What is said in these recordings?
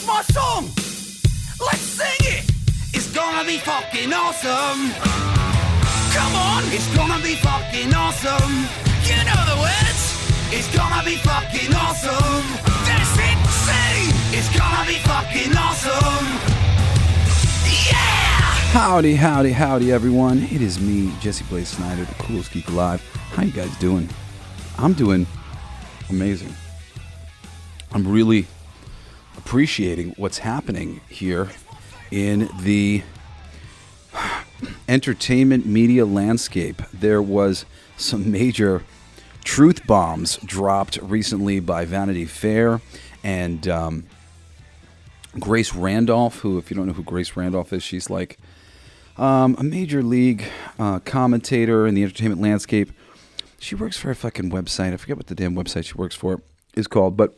my song. Let's sing it. It's gonna be fucking awesome. Come on, it's gonna be fucking awesome. You know the words. It's gonna be fucking awesome. That's it, say. It's gonna be fucking awesome. Yeah! Howdy, howdy, howdy, everyone. It is me, Jesse Blaze Snider, the Coolest Geek Alive. How you guys doing? I'm doing amazing. I'm really appreciating what's happening here in the entertainment media landscape. There was some major truth bombs dropped recently by Vanity Fair and Grace Randolph, who, if you don't know who Grace Randolph is, she's like a major league commentator in the entertainment landscape. She works for a fucking website. I forget what the damn website she works for is called, but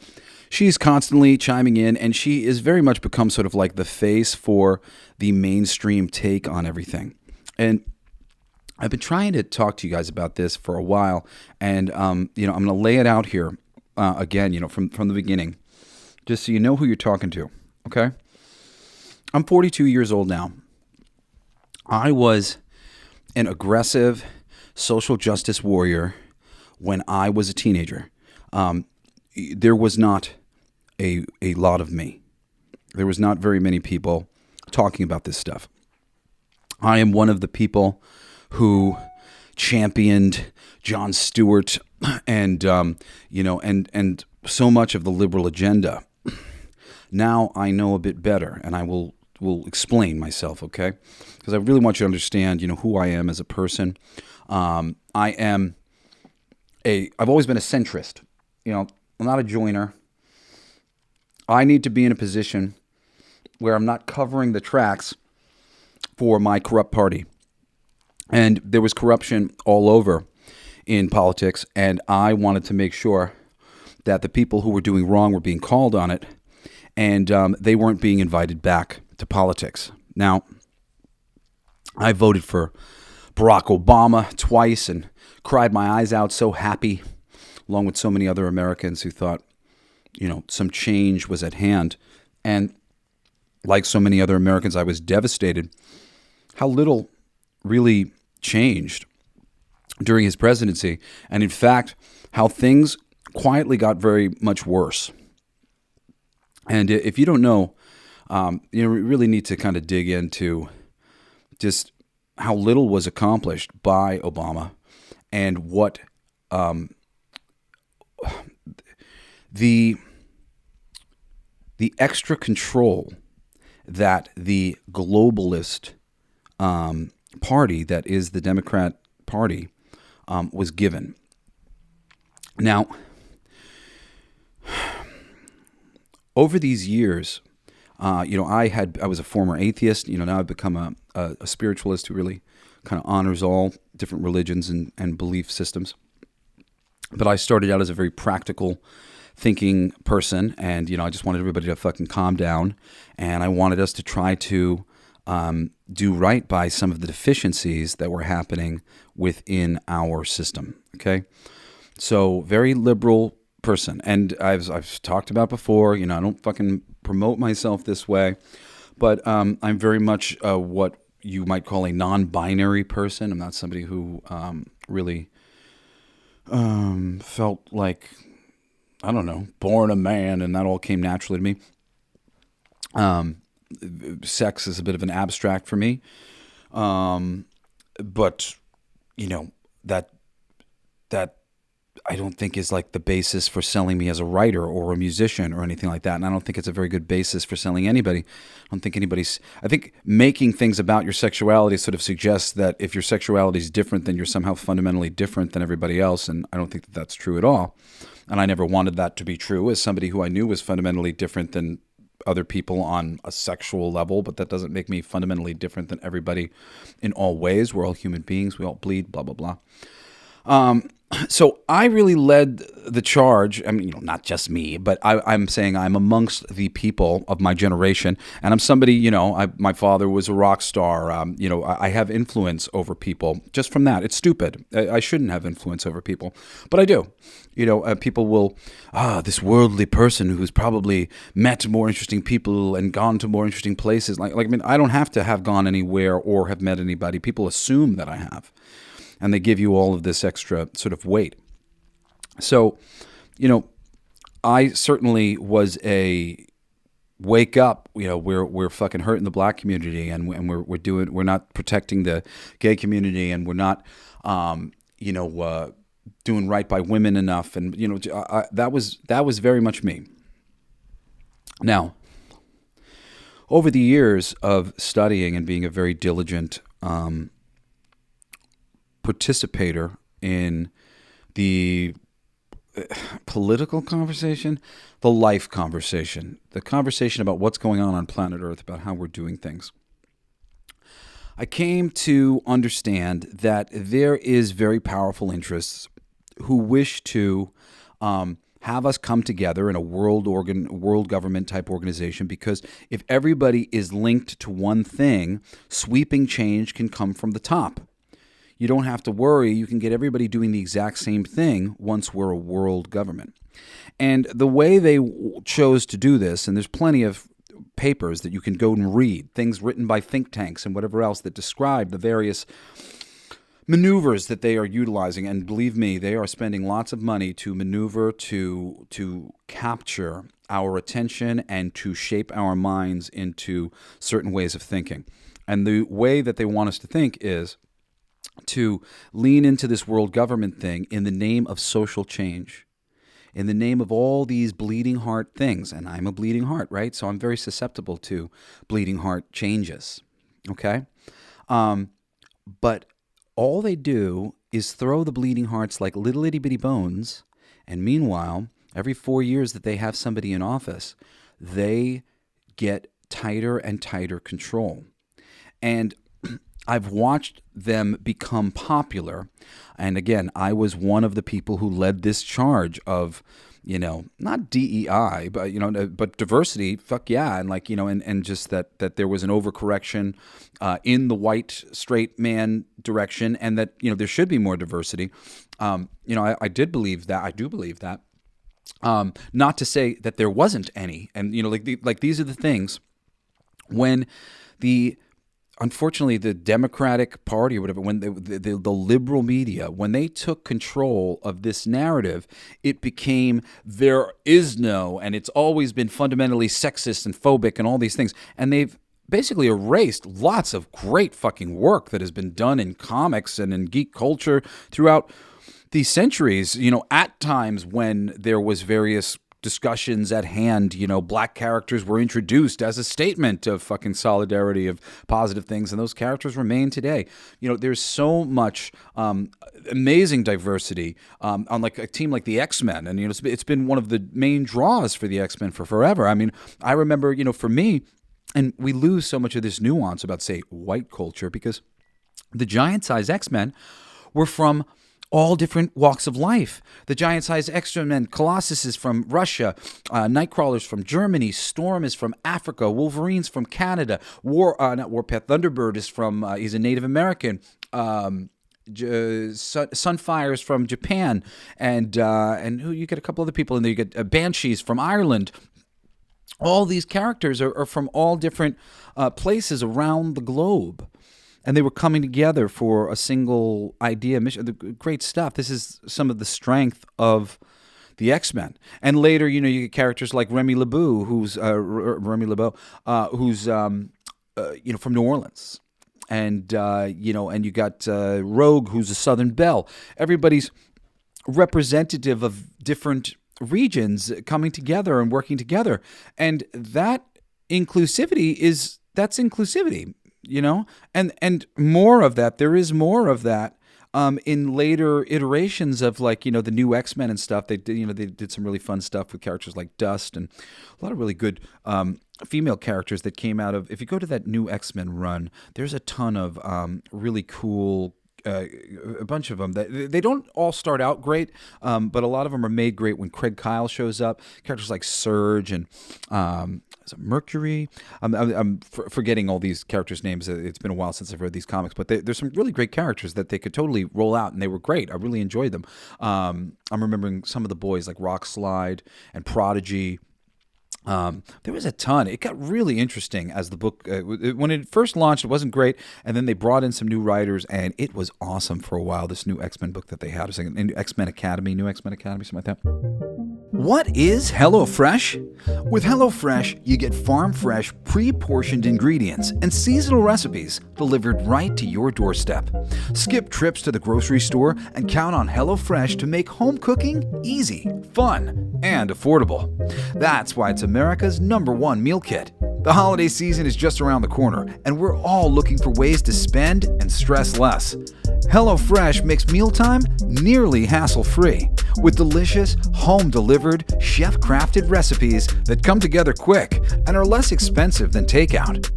she's constantly chiming in, and she is very much become sort of like the face for the mainstream take on everything. And I've been trying to talk to you guys about this for a while, and I'm going to lay it out here again, from the beginning, just so you know who you're talking to. Okay, I'm 42 years old now. I was an aggressive social justice warrior when I was a teenager. There was not a lot of me. There was not very many people talking about this stuff. I am one of the people who championed Jon Stewart and and so much of the liberal agenda. Now I know a bit better, and I will explain myself, okay? Because I really want you to understand, who I am as a person. I've always been a centrist. I'm not a joiner. I need to be in a position where I'm not covering the tracks for my corrupt party. And there was corruption all over in politics, and I wanted to make sure that the people who were doing wrong were being called on it, and they weren't being invited back to politics. Now, I voted for Barack Obama twice and cried my eyes out, so happy, along with so many other Americans who thought, some change was at hand. And like so many other Americans, I was devastated how little really changed during his presidency. And in fact, how things quietly got very much worse. And if you don't know, we really need to kind of dig into just how little was accomplished by Obama and what the extra control that the globalist party, that is the Democrat Party, was given. Now, over these years, I was a former atheist. Now I've become a spiritualist who really kind of honors all different religions and belief systems. But I started out as a very practical thinking person, and I just wanted everybody to fucking calm down, and I wanted us to try to do right by some of the deficiencies that were happening within our system. Okay, so very liberal person, and I've talked about before. I don't fucking promote myself this way, but I'm very much what you might call a non-binary person. I'm not somebody who really felt like, I don't know, born a man and that all came naturally to me. Sex is a bit of an abstract for me, but that I don't think is like the basis for selling me as a writer or a musician or anything like that. And I don't think it's a very good basis for selling anybody. I think making things about your sexuality sort of suggests that if your sexuality is different, then you're somehow fundamentally different than everybody else. And I don't think that that's true at all. And I never wanted that to be true as somebody who I knew was fundamentally different than other people on a sexual level, but that doesn't make me fundamentally different than everybody in all ways. We're all human beings. We all bleed, blah, blah, blah. So I really led the charge. I mean, not just me, but I'm saying I'm amongst the people of my generation, and I'm somebody. My father was a rock star. I have influence over people just from that. It's stupid. I shouldn't have influence over people, but I do. People will, this worldly person who's probably met more interesting people and gone to more interesting places. I mean, I don't have to have gone anywhere or have met anybody. People assume that I have. And they give you all of this extra sort of weight. So, I certainly was a wake up. We're fucking hurting the black community, and we're not protecting the gay community, and we're not, doing right by women enough. And that was very much me. Now, over the years of studying and being a very diligent participator in the political conversation, the life conversation, the conversation about what's going on planet Earth, about how we're doing things, I came to understand that there is very powerful interests who wish to have us come together in a world government type organization, because if everybody is linked to one thing, sweeping change can come from the top. You don't have to worry. You can get everybody doing the exact same thing once we're a world government. And the way they chose to do this, and there's plenty of papers that you can go and read, things written by think tanks and whatever else that describe the various maneuvers that they are utilizing. And believe me, they are spending lots of money to maneuver, to capture our attention and to shape our minds into certain ways of thinking. And the way that they want us to think is to lean into this world government thing in the name of social change, in the name of all these bleeding heart things. And I'm a bleeding heart, right? So I'm very susceptible to bleeding heart changes, okay? But all they do is throw the bleeding hearts like little itty bitty bones, and meanwhile, every 4 years that they have somebody in office, they get tighter and tighter control. And I've watched them become popular. And again, I was one of the people who led this charge of, not DEI, but diversity. Fuck yeah. And and just that there was an overcorrection in the white straight man direction, and that, there should be more diversity. I did believe that. I do believe that. Not to say that there wasn't any. And, these are the things when unfortunately, the Democratic Party or whatever, when the liberal media, when they took control of this narrative, it became there is no, and it's always been fundamentally sexist and phobic and all these things. And they've basically erased lots of great fucking work that has been done in comics and in geek culture throughout these centuries. At times when there was various discussions at hand, black characters were introduced as a statement of fucking solidarity, of positive things, and those characters remain today. There's so much amazing diversity on like a team like the X-Men, and it's been one of the main draws for the X-Men for forever. I mean, I remember, for me, and we lose so much of this nuance about, say, white culture, because the giant-size X-Men were from all different walks of life. The giant-sized X-Men, Colossus is from Russia, Nightcrawler's from Germany, Storm is from Africa, Wolverine's from Canada, Thunderbird is from, he's a Native American, Sunfire's from Japan, and who you get a couple other people in there. You get Banshees from Ireland. All these characters are from all different places around the globe. And they were coming together for a single idea, mission. Great stuff. This is some of the strength of the X-Men. And later, you get characters like Remy LeBeau, who's from New Orleans, and and you got Rogue, who's a Southern Belle. Everybody's representative of different regions coming together and working together, and that's inclusivity. And more of that. There is more of that in later iterations of the new X-Men and stuff. They did some really fun stuff with characters like Dust, and a lot of really good female characters that came out of. If you go to that new X-Men run, there's a ton of really cool a bunch of them. They don't all start out great, but a lot of them are made great when Craig Kyle shows up. Characters like Surge and is it Mercury. I'm forgetting all these characters' names. It's been a while since I've read these comics, but there's some really great characters that they could totally roll out, and they were great. I really enjoyed them. I'm remembering some of the boys like Rock Slide and Prodigy. There was a ton. It got really interesting as the book, when it first launched, it wasn't great. And then they brought in some new writers, and it was awesome for a while. This new X-Men book that they had, it was like new X-Men Academy, something like that. What is HelloFresh? With HelloFresh, you get farm-fresh, pre-portioned ingredients and seasonal recipes delivered right to your doorstep. Skip trips to the grocery store and count on HelloFresh to make home cooking easy, fun, and affordable. That's why it's America's #1 meal kit. The holiday season is just around the corner, and we're all looking for ways to spend and stress less. HelloFresh makes mealtime nearly hassle-free, with delicious, home-delivered, chef-crafted recipes that come together quick and are less expensive than takeout.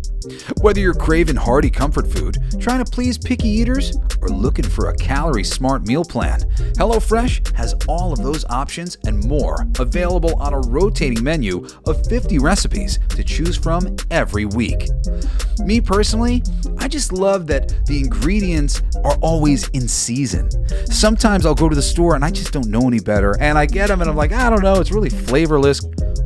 Whether you're craving hearty comfort food, trying to please picky eaters, or looking for a calorie-smart meal plan, HelloFresh has all of those options and more available on a rotating menu of 50 recipes to choose from every week. Me personally, I just love that the ingredients are always in season. Sometimes I'll go to the store and I just don't know any better, and I get them and I'm like, I don't know, it's really flavorless.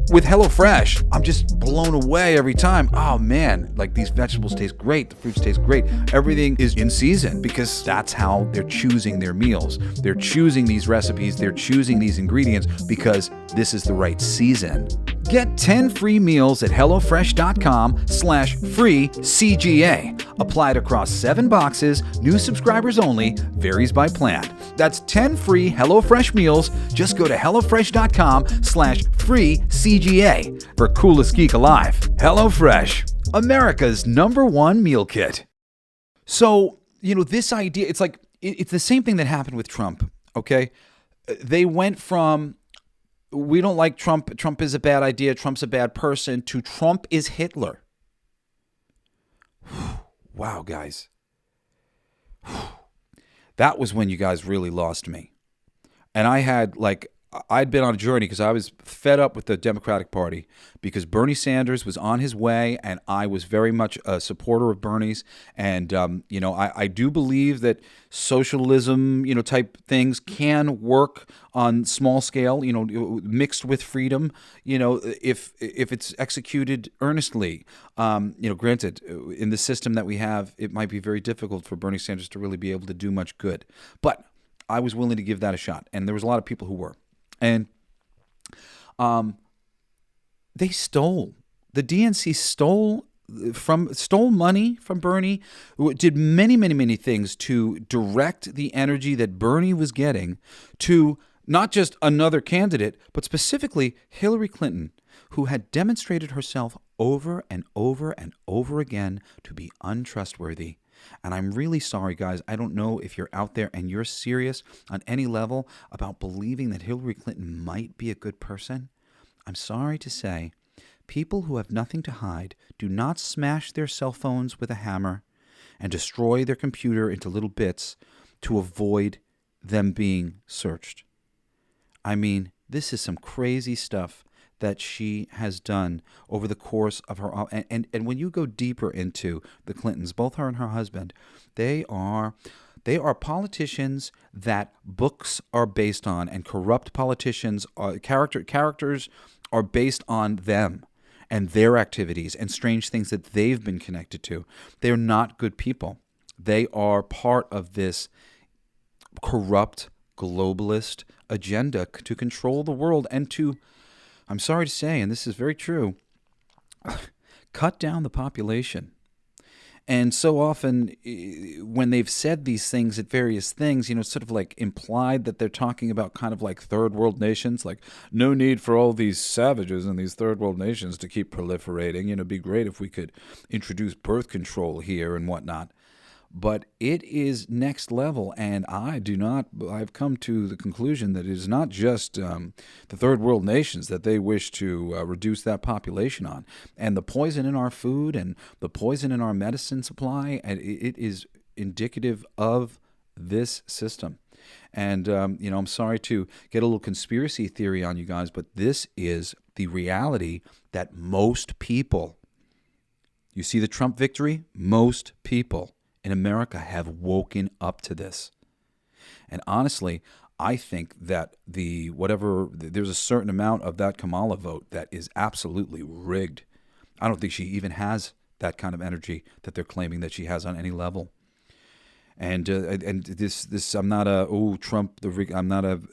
With HelloFresh, I'm just blown away every time. Oh man, like these vegetables taste great, the fruits taste great. Everything is in season because that's how they're choosing their meals. They're choosing these recipes, they're choosing these ingredients because this is the right season. Get 10 free meals at HelloFresh.com/free CGA. Applied across 7 boxes, new subscribers only, varies by plan. That's 10 free HelloFresh meals. Just go to HelloFresh.com/free CGA for Coolest Geek Alive. HelloFresh, America's #1 meal kit. So, this idea, it's like, it's the same thing that happened with Trump, okay? They went from, we don't like Trump, Trump is a bad idea, Trump's a bad person, to Trump is Hitler. Wow, guys. That was when you guys really lost me. And I'd been on a journey because I was fed up with the Democratic Party because Bernie Sanders was on his way, and I was very much a supporter of Bernie's. And, I do believe that socialism, type things can work on small scale, mixed with freedom, if it's executed earnestly. Granted, in the system that we have, it might be very difficult for Bernie Sanders to really be able to do much good. But I was willing to give that a shot, and there was a lot of people who were. And they stole. The DNC stole money from Bernie, did many, many, many things to direct the energy that Bernie was getting to not just another candidate, but specifically Hillary Clinton, who had demonstrated herself over and over and over again to be untrustworthy. And I'm really sorry, guys. I don't know if you're out there and you're serious on any level about believing that Hillary Clinton might be a good person. I'm sorry to say, people who have nothing to hide do not smash their cell phones with a hammer and destroy their computer into little bits to avoid them being searched. I mean, this is some crazy stuff that she has done over the course of her, and when you go deeper into the Clintons, both her and her husband, they are politicians that books are based on, and corrupt politicians, characters are based on them and their activities and strange things that they've been connected to. They're not good people. They are part of this corrupt globalist agenda to control the world and to, I'm sorry to say, and this is very true, cut down the population. And so often when they've said these things at various things, sort of like implied that they're talking about kind of like third world nations, like no need for all these savages in these third world nations to keep proliferating. It'd be great if we could introduce birth control here and whatnot. But it is next level, and I've come to the conclusion that it is not just the third world nations that they wish to reduce that population on. And the poison in our food and the poison in our medicine supply, and it is indicative of this system. And, I'm sorry to get a little conspiracy theory on you guys, but this is the reality that most people, you see the Trump victory? Most people in America have woken up to this. And honestly, I think that there's a certain amount of that Kamala vote that is absolutely rigged. I don't think she even has that kind of energy that they're claiming that she has on any level. And this I'm not Trump the rig.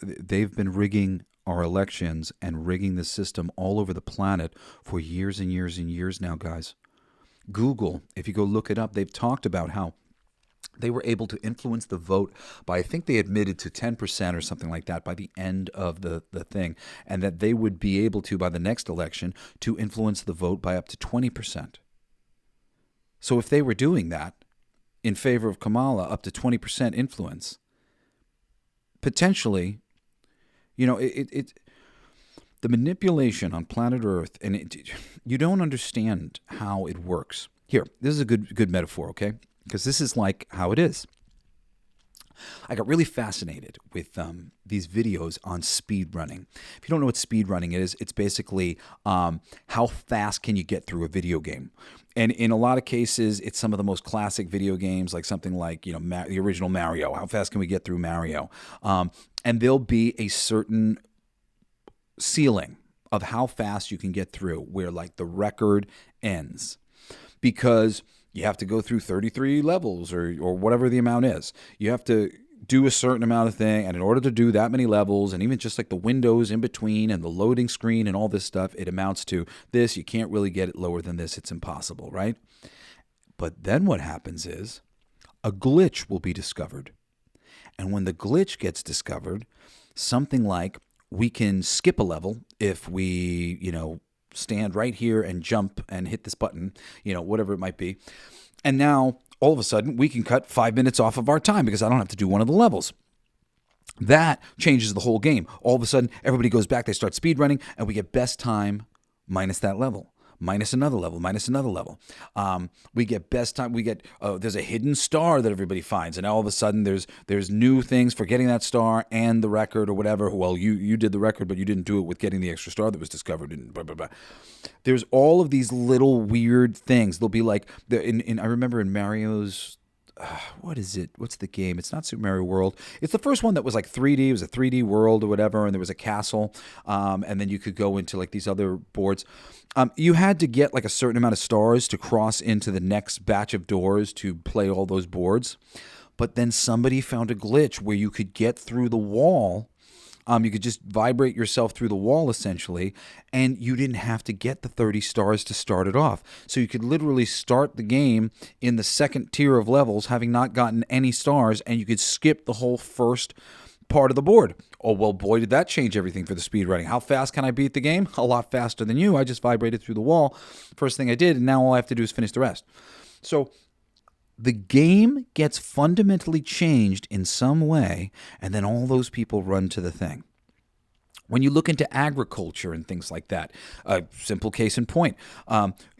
They've been rigging our elections and rigging the system all over the planet for years and years and years now, guys. Google, if you go look it up, they've talked about how they were able to influence the vote by, I think they admitted to 10% or something like that by the end of the thing, and that they would be able to, by the next election, to influence the vote by up to 20%. So if they were doing that in favor of Kamala, up to 20% influence, potentially, the manipulation on planet Earth, and you don't understand how it works. Here, this is a good metaphor, okay? Because this is like how it is. I got really fascinated with these videos on speed running. If you don't know what speed running is, it's basically how fast can you get through a video game. And in a lot of cases, it's some of the most classic video games, like something like the original Mario. How fast can we get through Mario? And there'll be a certain ceiling of how fast you can get through, where like the record ends, because you have to go through 33 levels or whatever the amount is. You have to do a certain amount of thing, and in order to do that many levels, and even just like the windows in between and the loading screen and all this stuff, it amounts to this. You can't really get it lower than this. It's impossible, right? But then what happens is a glitch will be discovered. And when the glitch gets discovered, something like we can skip a level if we, stand right here and jump and hit this button, whatever it might be. And now, all of a sudden, we can cut 5 minutes off of our time because I don't have to do one of the levels. That changes the whole game. All of a sudden, everybody goes back, they start speed running, and we get best time minus that level. Minus another level, minus another level. We get best time. We get there's a hidden star that everybody finds, and all of a sudden there's new things for getting that star and the record or whatever. Well, you did the record, but you didn't do it with getting the extra star that was discovered. And blah blah blah. There's all of these little weird things. They'll be like I remember in Mario's. What is it? What's the game? It's not Super Mario World. It's the first one that was like 3D. It was a 3D world or whatever, and there was a castle, and then you could go into like these other boards. You had to get like a certain amount of stars to cross into the next batch of doors to play all those boards. But then somebody found a glitch where you could get through the wall. You could just vibrate yourself through the wall, essentially, and you didn't have to get the 30 stars to start it off. So you could literally start the game in the second tier of levels, having not gotten any stars, and you could skip the whole first part of the board. Oh, well, boy, did that change everything for the speed running. How fast can I beat the game? A lot faster than you. I just vibrated through the wall. First thing I did, and now all I have to do is finish the rest. So the game gets fundamentally changed in some way, and then all those people run to the thing. When you look into agriculture and things like that, a simple case in point,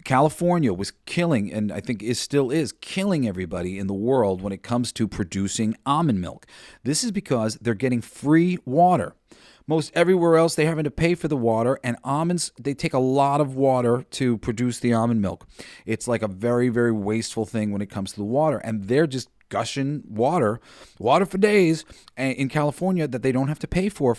California was killing, and I think still is killing everybody in the world when it comes to producing almond milk. This is because they're getting free water. Most everywhere else, they're having to pay for the water, and almonds, they take a lot of water to produce the almond milk. It's like a very, very wasteful thing when it comes to the water, and they're just gushing water for days in California that they don't have to pay for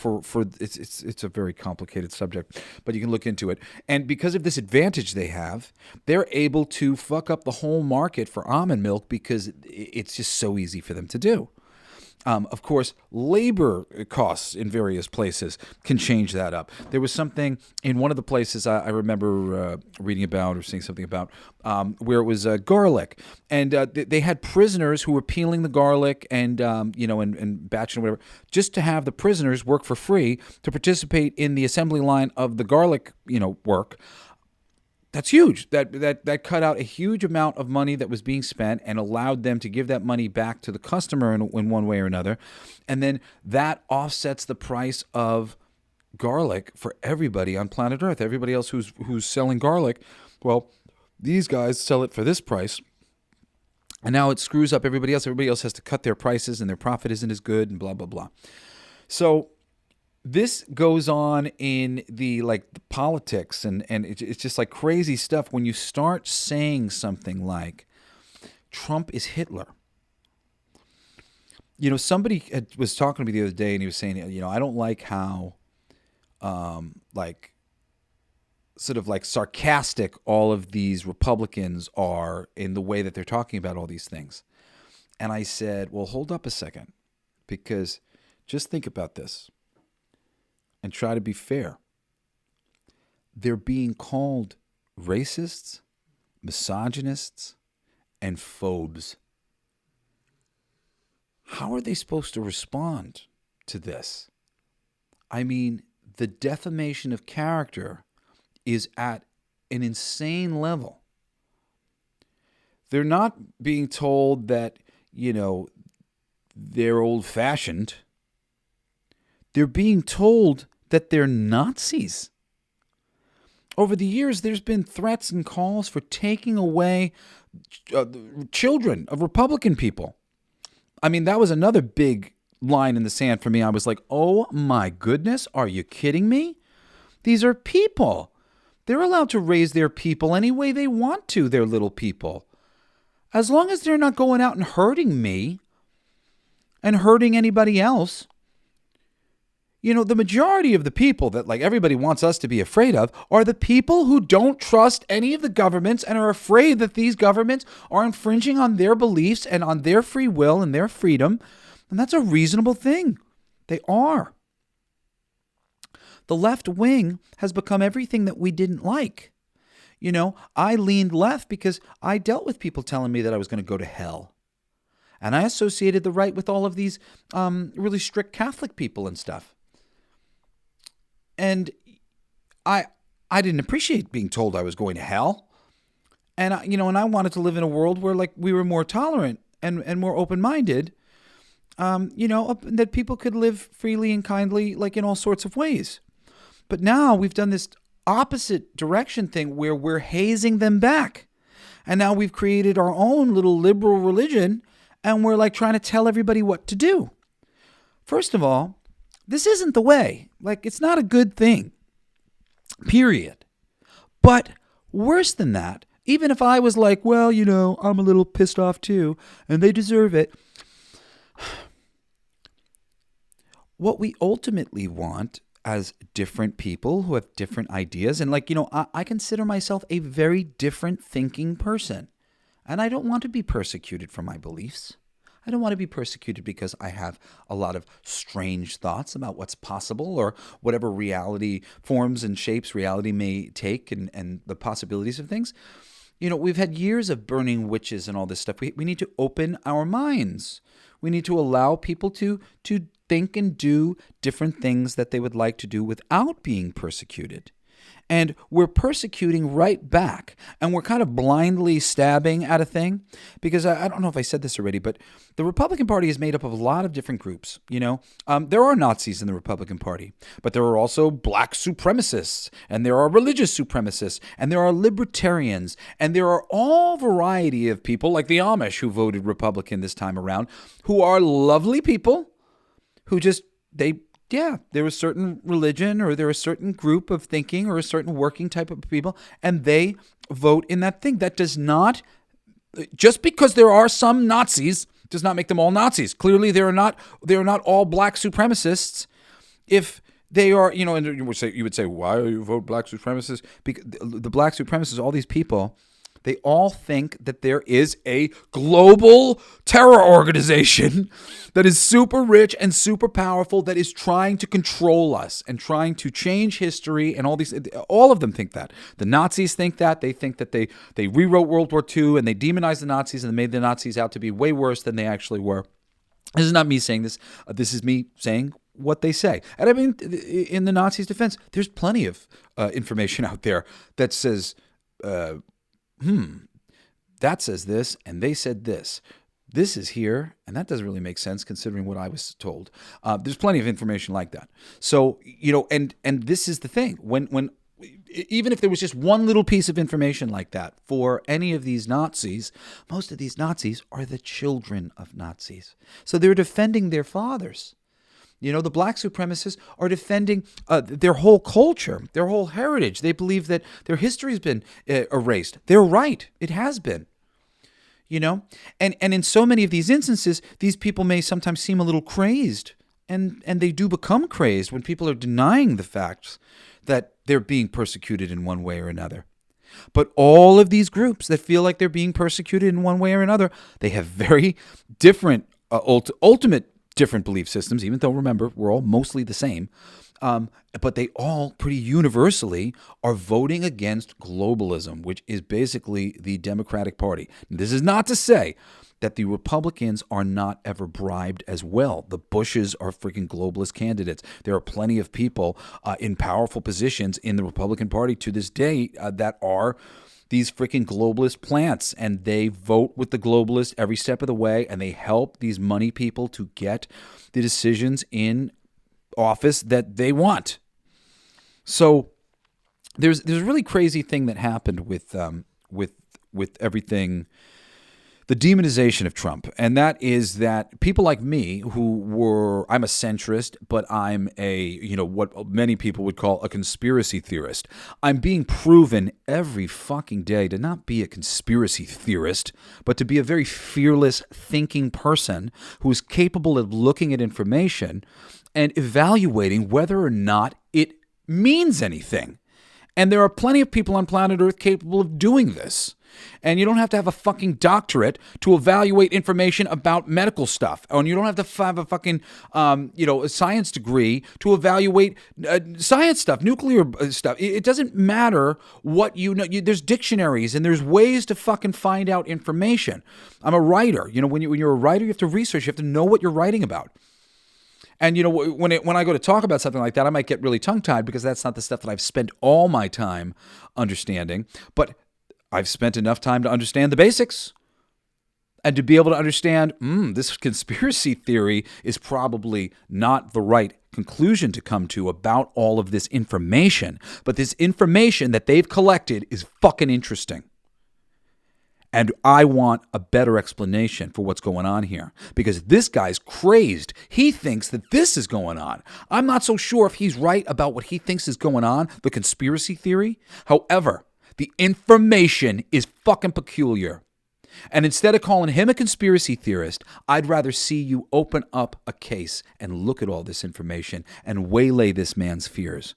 it's a very complicated subject, but you can look into it. And because of this advantage they have, they're able to fuck up the whole market for almond milk because it's just so easy for them to do. Of course, labor costs in various places can change that up. There was something in one of the places I remember reading about or seeing something about where it was garlic. And they had prisoners who were peeling the garlic and batching whatever, just to have the prisoners work for free to participate in the assembly line of the garlic, work. That's huge. That cut out a huge amount of money that was being spent and allowed them to give that money back to the customer in one way or another. And then that offsets the price of garlic for everybody on planet Earth. Everybody else who's selling garlic, well, these guys sell it for this price. And now it screws up everybody else. Everybody else has to cut their prices and their profit isn't as good and blah, blah, blah. So this goes on in the politics and it's just like crazy stuff when you start saying something like Trump is Hitler. Somebody was talking to me the other day and he was saying, I don't like how sort of sarcastic all of these Republicans are in the way that they're talking about all these things. And I said, well, hold up a second, because just think about this and try to be fair. They're being called racists, misogynists, and phobes. How are they supposed to respond to this? I mean, the defamation of character is at an insane level. They're not being told that, they're old-fashioned. They're being told that they're Nazis. Over the years, there's been threats and calls for taking away children of Republican people. I mean, that was another big line in the sand for me. I was like, oh my goodness, are you kidding me? These are people. They're allowed to raise their people any way they want to, their little people. As long as they're not going out and hurting me and hurting anybody else. The majority of the people that everybody wants us to be afraid of are the people who don't trust any of the governments and are afraid that these governments are infringing on their beliefs and on their free will and their freedom. And that's a reasonable thing. They are. The left wing has become everything that we didn't like. I leaned left because I dealt with people telling me that I was going to go to hell. And I associated the right with all of these really strict Catholic people and stuff. And I didn't appreciate being told I was going to hell. And I wanted to live in a world where we were more tolerant and more open-minded. That people could live freely and kindly in all sorts of ways. But now we've done this opposite direction thing where we're hazing them back. And now we've created our own little liberal religion and we're trying to tell everybody what to do. First of all, this isn't the way. It's not a good thing. Period. But worse than that, even if I was well, I'm a little pissed off too, and they deserve it. What we ultimately want as different people who have different ideas, and I consider myself a very different thinking person, and I don't want to be persecuted for my beliefs. I don't want to be persecuted because I have a lot of strange thoughts about what's possible or whatever reality forms and shapes reality may take and the possibilities of things. We've had years of burning witches and all this stuff. We need to open our minds. We need to allow people to think and do different things that they would like to do without being persecuted. And we're persecuting right back. And we're kind of blindly stabbing at a thing. Because I don't know if I said this already, but the Republican Party is made up of a lot of different groups. There are Nazis in the Republican Party. But there are also black supremacists. And there are religious supremacists. And there are libertarians. And there are all variety of people, like the Amish who voted Republican this time around, who are lovely people who just, there was a certain religion or there was a certain group of thinking or a certain working type of people, and they vote in that thing. That does not, just because there are some Nazis, does not make them all Nazis. Clearly, they are not all black supremacists. If they are, and you would say, why do you vote black supremacists? Because the black supremacists, all these people, they all think that there is a global terror organization that is super rich and super powerful that is trying to control us and trying to change history, and all of them think that. The Nazis think that. They think that they rewrote World War II and they demonized the Nazis and made the Nazis out to be way worse than they actually were. This is not me saying this. This is me saying what they say. And I mean, in the Nazis' defense, there's plenty of information out there that says, that says this, and they said this. This is here, and that doesn't really make sense considering what I was told. There's plenty of information like that. So, and this is the thing. When even if there was just one little piece of information like that for any of these Nazis, most of these Nazis are the children of Nazis. So they're defending their fathers. You know, the black supremacists are defending their whole culture, their whole heritage. They believe that their history has been erased. They're right. It has been. You know, and in so many of these instances, these people may sometimes seem a little crazed, and they do become crazed when people are denying the facts that they're being persecuted in one way or another. But all of these groups that feel like they're being persecuted in one way or another, they have very different, ultimate different belief systems, even though, remember, we're all mostly the same. But they all pretty universally are voting against globalism, which is basically the Democratic Party. This is not to say that the Republicans are not ever bribed as well. The Bushes are freaking globalist candidates. There are plenty of people in powerful positions in the Republican Party to this day that are these freaking globalist plants, and they vote with the globalists every step of the way, and they help these money people to get the decisions in office that they want. So there's a really crazy thing that happened with everything, the demonization of Trump, and that is that people like me I'm a centrist, but I'm what many people would call a conspiracy theorist. I'm being proven every fucking day to not be a conspiracy theorist, but to be a very fearless thinking person who is capable of looking at information and evaluating whether or not it means anything. And there are plenty of people on planet Earth capable of doing this. And you don't have to have a fucking doctorate to evaluate information about medical stuff. And you don't have to have a fucking, a science degree to evaluate science stuff, nuclear stuff. It doesn't matter what you know. There's dictionaries and there's ways to fucking find out information. I'm a writer. You know, when you're a writer, you have to research. You have to know what you're writing about. And, you know, when I go to talk about something like that, I might get really tongue-tied because that's not the stuff that I've spent all my time understanding. But I've spent enough time to understand the basics and to be able to understand, this conspiracy theory is probably not the right conclusion to come to about all of this information. But this information that they've collected is fucking interesting. And I want a better explanation for what's going on here because this guy's crazed. He thinks that this is going on. I'm not so sure if he's right about what he thinks is going on, the conspiracy theory. However, the information is fucking peculiar. And instead of calling him a conspiracy theorist, I'd rather see you open up a case and look at all this information and waylay this man's fears.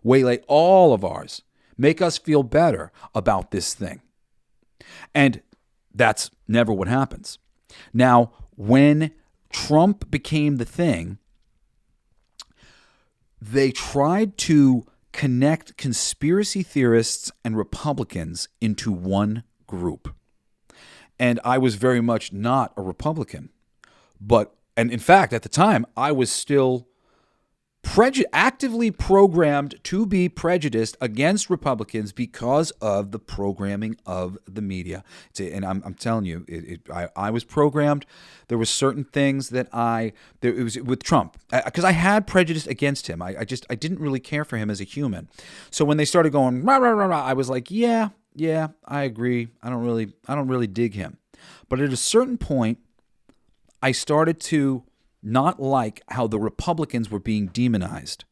Waylay all of ours. Make us feel better about this thing. And that's never what happens. Now, when Trump became the thing, they tried to connect conspiracy theorists and Republicans into one group. And I was very much not a Republican. And in fact, at the time, I was still actively programmed to be prejudiced against Republicans because of the programming of the media. And I'm telling you, I was programmed. There were certain things that it was with Trump because I had prejudice against him. I didn't really care for him as a human. So when they started going rah, rah, rah, rah, I was like, yeah, I agree. I don't really dig him. But at a certain point, I started to not like how the Republicans were being demonized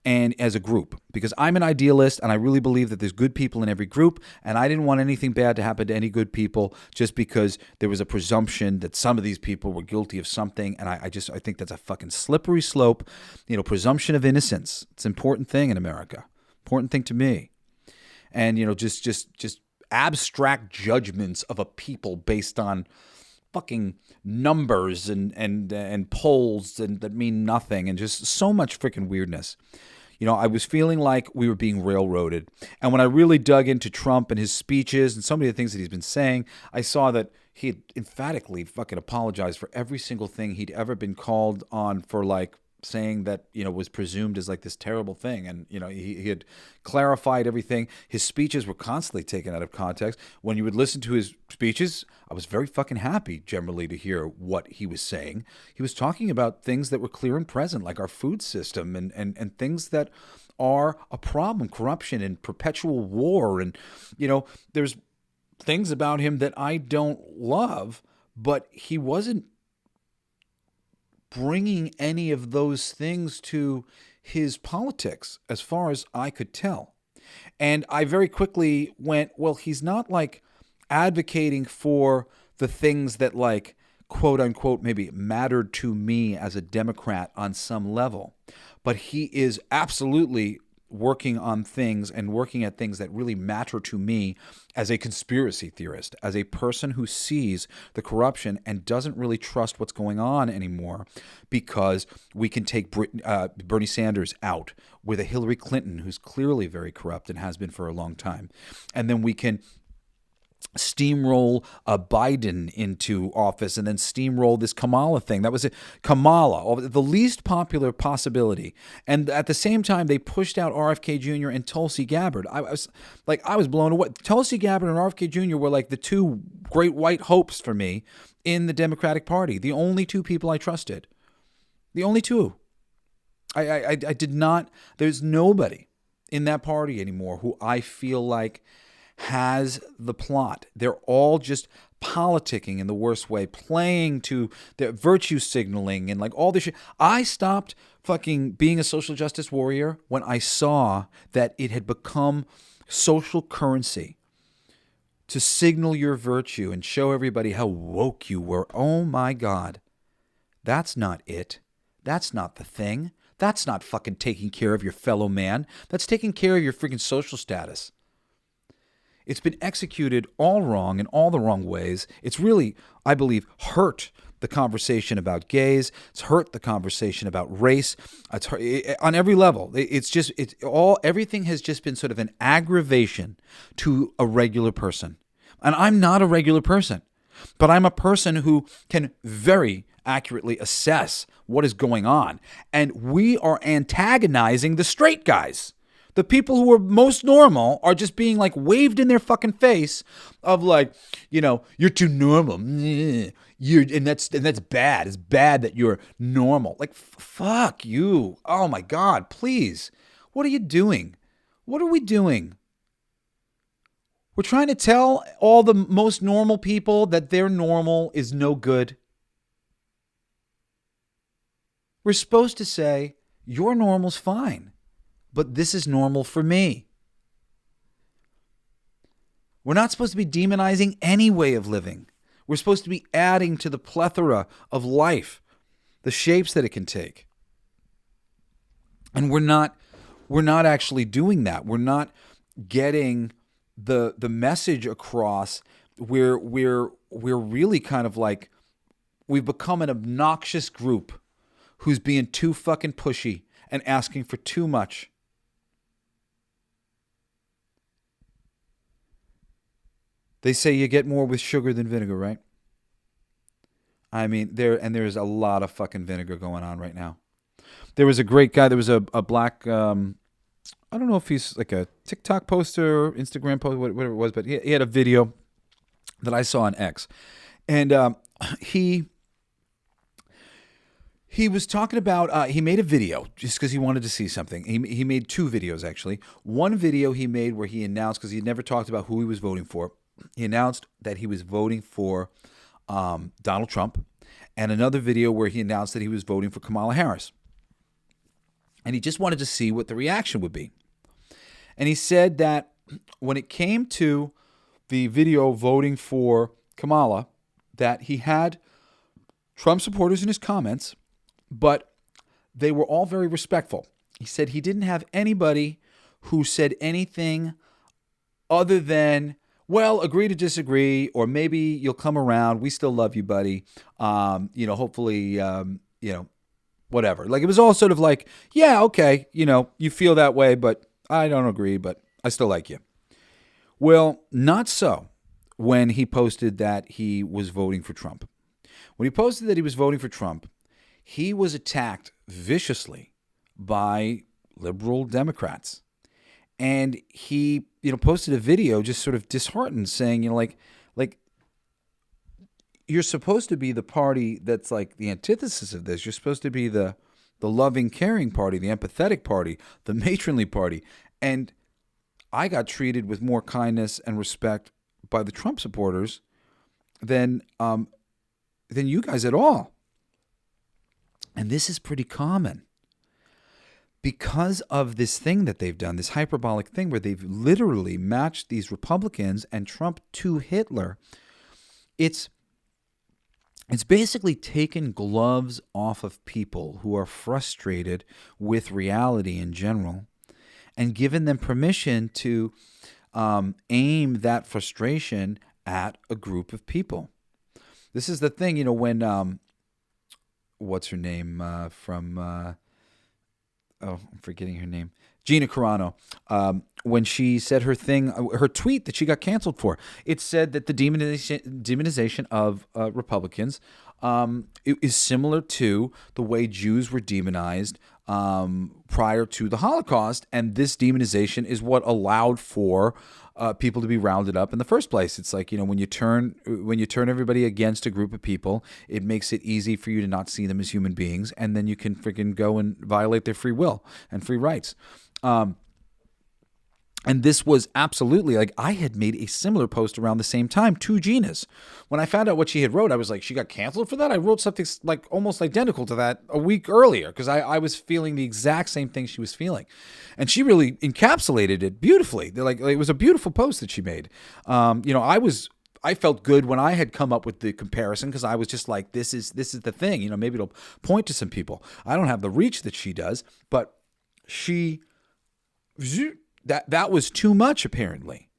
and as a group, because I'm an idealist and I really believe that there's good people in every group, and I didn't want anything bad to happen to any good people just because there was a presumption that some of these people were guilty of something. And I think that's a fucking slippery slope. You know, presumption of innocence. It's an important thing in America. Important thing to me. And, you know, just abstract judgments of a people based on fucking numbers and polls and that mean nothing, and just so much freaking weirdness. You know, I was feeling like we were being railroaded. And when I really dug into Trump and his speeches and so many of the things that he's been saying, I saw that he had emphatically fucking apologized for every single thing he'd ever been called on for, like saying that, you know, was presumed as like this terrible thing. And, you know, he had clarified everything. His speeches were constantly taken out of context. When you would listen to his speeches, I was very fucking happy generally to hear what he was saying. He was talking about things that were clear and present, like our food system and things that are a problem. Corruption and perpetual war. And, there's things about him that I don't love, but he wasn't bringing any of those things to his politics as far as I could tell. And I very quickly went, well, he's not like advocating for the things that like, quote unquote, maybe mattered to me as a Democrat on some level. But he is absolutely working on things and working at things that really matter to me as a conspiracy theorist, as a person who sees the corruption and doesn't really trust what's going on anymore, because we can take Bernie Sanders out with a Hillary Clinton who's clearly very corrupt and has been for a long time. And then we can steamroll Biden into office and then steamroll this Kamala thing. That was it. Kamala, the least popular possibility. And at the same time, they pushed out RFK Jr. and Tulsi Gabbard. I was blown away. Tulsi Gabbard and RFK Jr. were like the two great white hopes for me in the Democratic Party. The only two people I trusted. The only two. I did not, there's nobody in that party anymore who I feel like has the plot. They're all just politicking in the worst way, playing to their virtue signaling and like all this shit. I stopped fucking being a social justice warrior when I saw that it had become social currency to signal your virtue and show everybody how woke you were. Oh my God. That's not it. That's not the thing. That's not fucking taking care of your fellow man. That's taking care of your freaking social status. It's been executed all wrong in all the wrong ways. It's really, I believe, hurt the conversation about gays. It's hurt the conversation about race. It's hurt, on every level. Everything has just been sort of an aggravation to a regular person. And I'm not a regular person, but I'm a person who can very accurately assess what is going on. And we are antagonizing the straight guys. The people who are most normal are just being like waved in their fucking face of like, you're too normal. And that's bad. It's bad that you're normal. Like, fuck you. Oh my God, please. What are you doing? What are we doing? We're trying to tell all the most normal people that their normal is no good. We're supposed to say, your normal's fine. But this is normal for me. We're not supposed to be demonizing any way of living. We're supposed to be adding to the plethora of life, the shapes that it can take. And we're not actually doing that. We're not getting the message across. We're really kind of like, we've become an obnoxious group who's being too fucking pushy and asking for too much. They say you get more with sugar than vinegar, right? I mean, there's a lot of fucking vinegar going on right now. There was a great guy. There was a black, I don't know if he's like a TikTok poster, Instagram post, whatever it was, but he had a video that I saw on X. And he was talking about, he made a video just because he wanted to see something. He made two videos, actually. One video he made where he announced, because he never talked about who he was voting for, he announced that he was voting for Donald Trump, and another video where he announced that he was voting for Kamala Harris. And he just wanted to see what the reaction would be. And he said that when it came to the video voting for Kamala, that he had Trump supporters in his comments, but they were all very respectful. He said he didn't have anybody who said anything other than, well, agree to disagree, or maybe you'll come around. We still love you, buddy. Hopefully, whatever. Like, it was all sort of like, yeah, okay, you feel that way, but I don't agree, but I still like you. Well, not so when he posted that he was voting for Trump. When he posted that he was voting for Trump, he was attacked viciously by liberal Democrats. And he, posted a video just sort of disheartened, saying, like you're supposed to be the party that's like the antithesis of this. You're supposed to be the the loving, caring party, the empathetic party, the matronly party. And I got treated with more kindness and respect by the Trump supporters than you guys at all. And this is pretty common because of this thing that they've done, this hyperbolic thing where they've literally matched these Republicans and Trump to Hitler. It's basically taken gloves off of people who are frustrated with reality in general and given them permission to aim that frustration at a group of people. This is the thing, when, what's her name from, I'm forgetting her name, Gina Carano, when she said her tweet that she got canceled for, it said that the demonization of Republicans is similar to the way Jews were demonized prior to the Holocaust, and this demonization is what allowed for people to be rounded up in the first place. It's like, when you turn everybody against a group of people, it makes it easy for you to not see them as human beings, and then you can freaking go and violate their free will and free rights. And this was absolutely, like, I had made a similar post around the same time to Gina's. When I found out what she had wrote, I was like, she got canceled for that? I wrote something like almost identical to that a week earlier because I was feeling the exact same thing she was feeling. And she really encapsulated it beautifully. It was a beautiful post that she made. I felt good when I had come up with the comparison because I was just like, this is the thing. Maybe it'll point to some people. I don't have the reach that she does, but she... That was too much, apparently,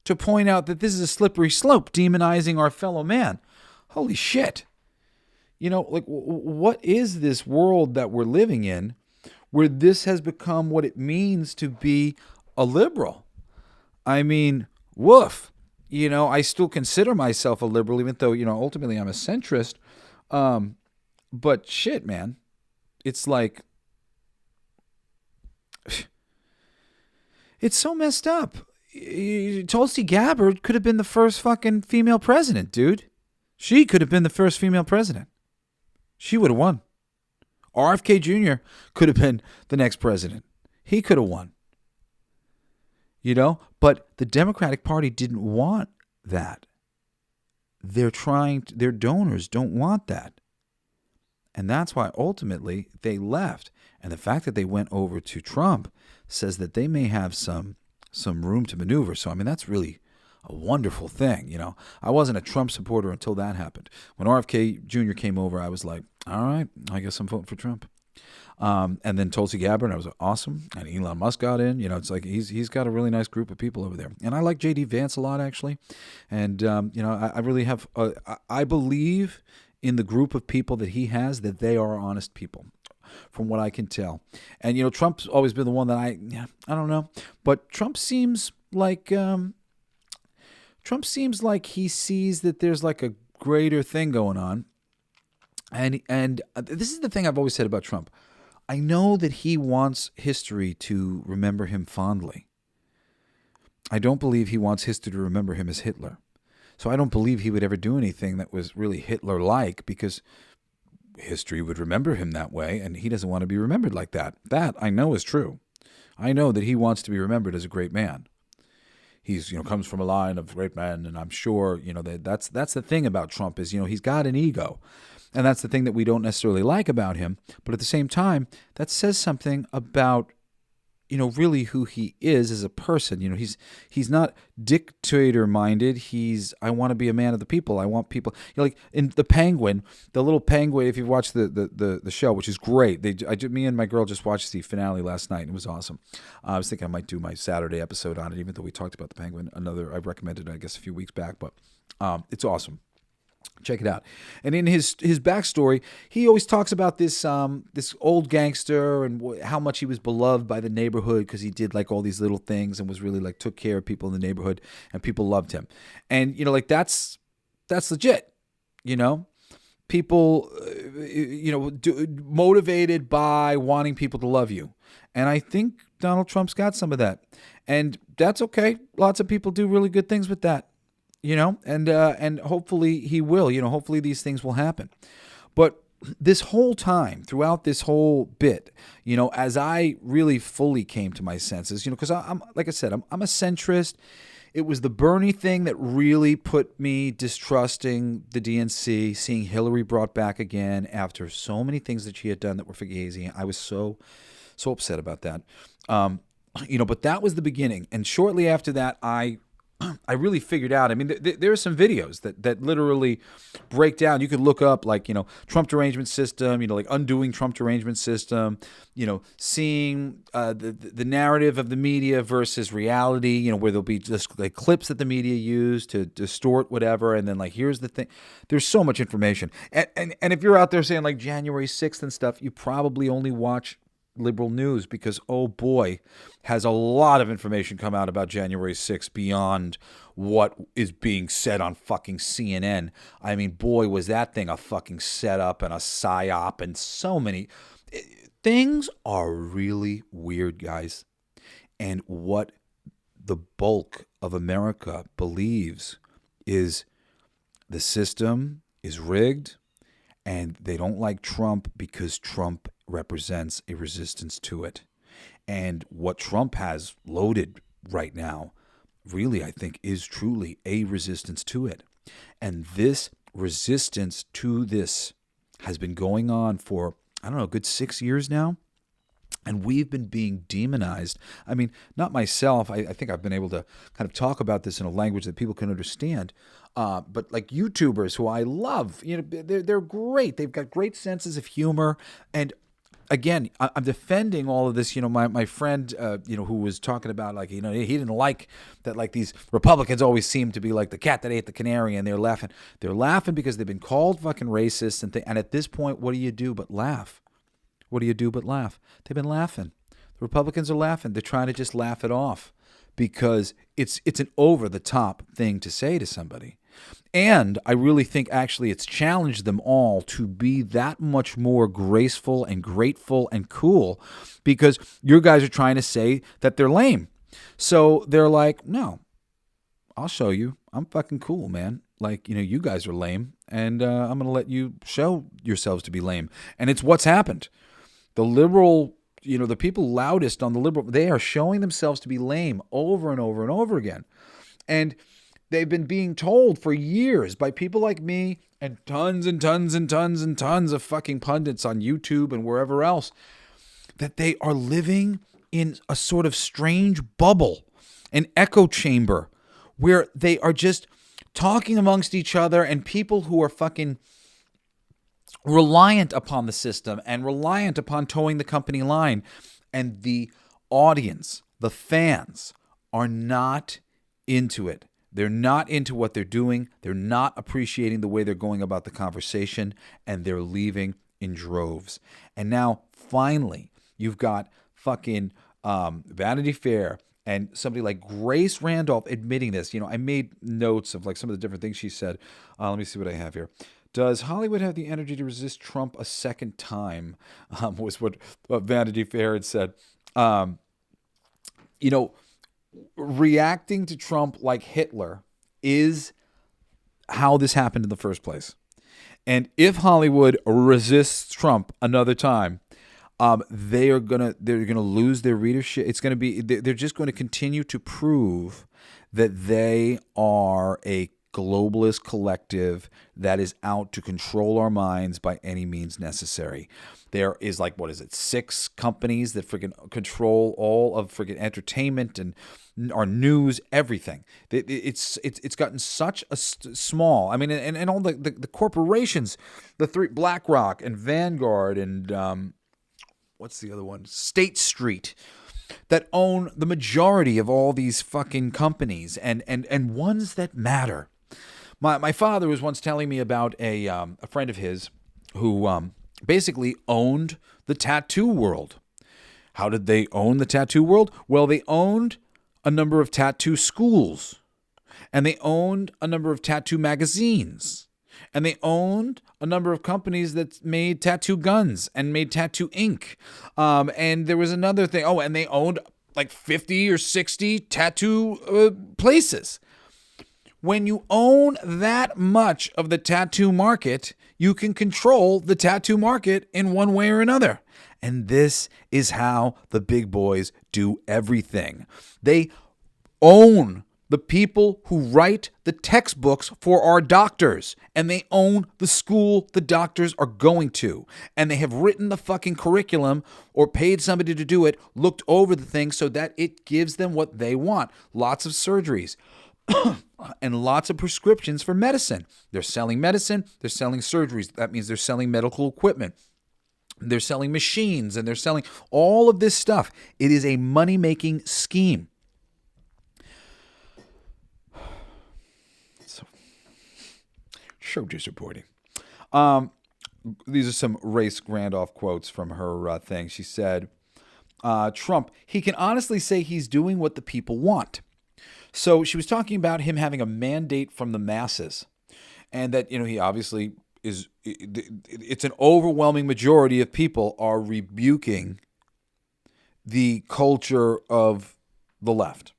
to point out that this is a slippery slope, demonizing our fellow man. Holy shit. What is this world that we're living in where this has become what it means to be a liberal? I mean, woof. I still consider myself a liberal, even though, ultimately I'm a centrist. But shit, man. It's like... It's so messed up. Tulsi Gabbard could have been the first fucking female president, dude. She could have been the first female president. She would have won. RFK Jr. could have been the next president. He could have won. But the Democratic Party didn't want that. Their donors don't want that. And that's why ultimately they left. And the fact that they went over to Trump says that they may have some room to maneuver. So, I mean, that's really a wonderful thing. I wasn't a Trump supporter until that happened. When RFK Jr. came over, I was like, all right, I guess I'm voting for Trump. And then Tulsi Gabbard, I was like, awesome. And Elon Musk got in. It's like he's got a really nice group of people over there. And I like J.D. Vance a lot, actually. And, I really have, I believe in the group of people that he has, that they are honest people, from what I can tell. And, Trump's always been the one that I don't know. But Trump seems like he sees that there's like a greater thing going on. And this is the thing I've always said about Trump. I know that he wants history to remember him fondly. I don't believe he wants history to remember him as Hitler. So I don't believe he would ever do anything that was really Hitler-like, because history would remember him that way, and he doesn't want to be remembered like that. That I know is true. I know that he wants to be remembered as a great man. He's, comes from a line of great men, and I'm sure, that's the thing about Trump is, he's got an ego. And that's the thing that we don't necessarily like about him. But at the same time, that says something about, really who he is as a person. He's not dictator-minded. I want to be a man of the people. I want people, like in The Penguin, the little penguin, if you've watched the show, which is great. Me and my girl just watched the finale last night, and it was awesome. I was thinking I might do my Saturday episode on it, even though we talked about The Penguin. I recommended it, I guess, a few weeks back, but it's awesome. Check it out. And in his backstory, he always talks about this old gangster and how much he was beloved by the neighborhood because he did like all these little things and was really like took care of people in the neighborhood and people loved him. And that's legit. People motivated by wanting people to love you. And I think Donald Trump's got some of that. And that's okay. Lots of people do really good things with that. And hopefully he will, hopefully these things will happen. But this whole time, throughout this whole bit, as I really fully came to my senses, because I'm like I said, I'm a centrist. It was the Bernie thing that really put me distrusting the DNC, seeing Hillary brought back again after so many things that she had done that were fugazi. I was so upset about that. But that was the beginning. And shortly after that, I really figured out. I mean, there are some videos that literally break down. You could look up Trump derangement system, like undoing Trump derangement system, seeing the narrative of the media versus reality, where there'll be just like clips that the media use to distort whatever. And then here's the thing. There's so much information. And if you're out there saying like January 6th and stuff, you probably only watch liberal news because, oh boy, has a lot of information come out about January 6th beyond what is being said on fucking CNN. I mean, boy, was that thing a fucking setup and a psyop, and so many things are really weird, guys. And what the bulk of America believes is the system is rigged, and they don't like Trump because Trump represents a resistance to it. And what Trump has loaded right now really, I think, is truly a resistance to it. And this resistance to this has been going on for, I don't know, a good 6 years now. And we've been being demonized. I mean, not myself. I think I've been able to kind of talk about this in a language that people can understand. But like YouTubers who I love, they're great. They've got great senses of humor. And again, I'm defending all of this. My friend, who was talking about he didn't like that these Republicans always seem to be like the cat that ate the canary, and they're laughing. They're laughing because they've been called fucking racist, and at this point, what do you do but laugh? What do you do but laugh? They've been laughing. The Republicans are laughing. They're trying to just laugh it off because it's an over-the-top thing to say to somebody. And I really think actually it's challenged them all to be that much more graceful and grateful and cool because your guys are trying to say that they're lame. So they're like, no, I'll show you. I'm fucking cool, man. You guys are lame, and I'm going to let you show yourselves to be lame. And it's what's happened. The liberal, the people loudest on the liberal, they are showing themselves to be lame over and over and over again. And they've been being told for years by people like me and tons and tons and tons and tons of fucking pundits on YouTube and wherever else that they are living in a sort of strange bubble, an echo chamber, where they are just talking amongst each other, and people who are fucking reliant upon the system and reliant upon towing the company line, and the audience, the fans, are not into it. They're not into what they're doing. They're not appreciating the way they're going about the conversation, and they're leaving in droves. And now, finally, you've got fucking Vanity Fair and somebody like Grace Randolph admitting this. I made notes of some of the different things she said. Let me see what I have here. Does Hollywood have the energy to resist Trump a second time? Was what Vanity Fair had said. Reacting to Trump like Hitler is how this happened in the first place. And if Hollywood resists Trump another time, they're gonna lose their readership. They're just going to continue to prove that they are a globalist collective that is out to control our minds by any means necessary. There is 6 companies that freaking control all of freaking entertainment and our news, everything. It's gotten such a small. I mean, and all the corporations, the 3 BlackRock and Vanguard and what's the other one? State Street, that own the majority of all these fucking companies and ones that matter. My father was once telling me about a friend of his who basically owned the tattoo world. How did they own the tattoo world? Well, they owned a number of tattoo schools, and they owned a number of tattoo magazines, and they owned a number of companies that made tattoo guns and made tattoo ink. And there was another thing. Oh, and they owned 50 or 60 tattoo places. When you own that much of the tattoo market, you can control the tattoo market in one way or another. And this is how the big boys do everything. They own the people who write the textbooks for our doctors, and they own the school the doctors are going to, and they have written the fucking curriculum or paid somebody to do it, looked over the thing so that it gives them what they want. Lots of surgeries and lots of prescriptions for medicine. They're selling medicine, they're selling surgeries. That means they're selling medical equipment. They're selling machines, and they're selling all of this stuff. It is a money-making scheme. So disappointing. These are some Race Randolph quotes from her thing. She said, Trump, he can honestly say he's doing what the people want. So she was talking about him having a mandate from the masses, and that, he obviously is, it's an overwhelming majority of people are rebuking the culture of the left.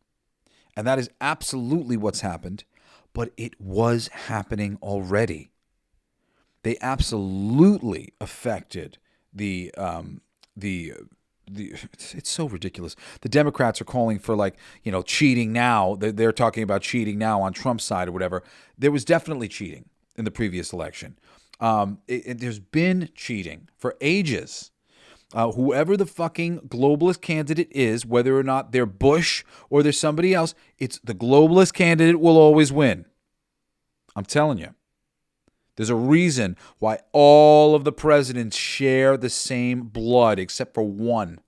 And that is absolutely what's happened. But it was happening already. They absolutely affected the it's so ridiculous. The Democrats are calling for cheating now. They're talking about cheating now on Trump's side or whatever. There was definitely cheating in the previous election. There's been cheating for ages. Whoever the fucking globalist candidate is, whether or not they're Bush or they're somebody else, it's the globalist candidate will always win. I'm telling you. There's a reason why all of the presidents share the same blood except for one.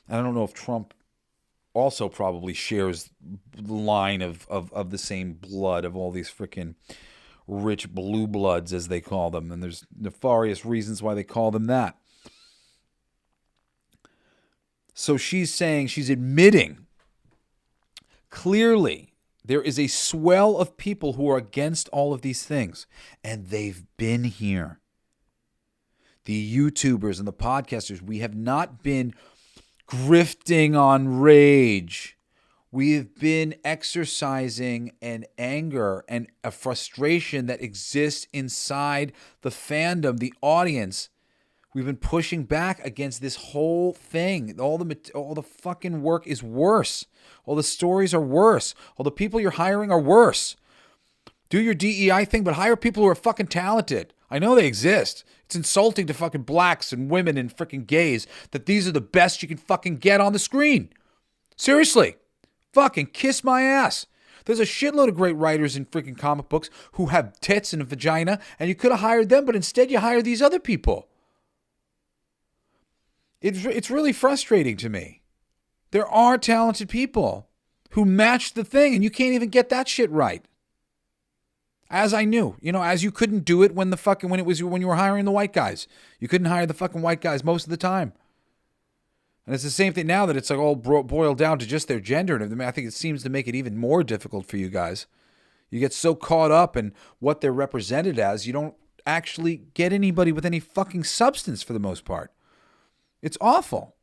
I don't know if Trump also probably shares the line of the same blood of all these freaking rich blue bloods, as they call them. And there's nefarious reasons why they call them that. So she's saying, she's admitting clearly there is a swell of people who are against all of these things, and they've been here. The YouTubers and the podcasters, we have not been grifting on rage. We have been exercising an anger and a frustration that exists inside the fandom, the audience. We've been pushing back against this whole thing. All the fucking work is worse. All the stories are worse. All the people you're hiring are worse. Do your DEI thing, but hire people who are fucking talented. I know they exist. It's insulting to fucking blacks and women and freaking gays that these are the best you can fucking get on the screen. Seriously. Fucking kiss my ass. There's a shitload of great writers in freaking comic books who have tits and a vagina, and you could have hired them, but instead you hire these other people. It's really frustrating to me. There are talented people who match the thing, and you can't even get that shit right. As I knew, as you couldn't do it when you were hiring the white guys. You couldn't hire the fucking white guys most of the time. And it's the same thing now that it's all boiled down to just their gender. And I think it seems to make it even more difficult for you guys. You get so caught up in what they're represented as, you don't actually get anybody with any fucking substance for the most part. It's awful.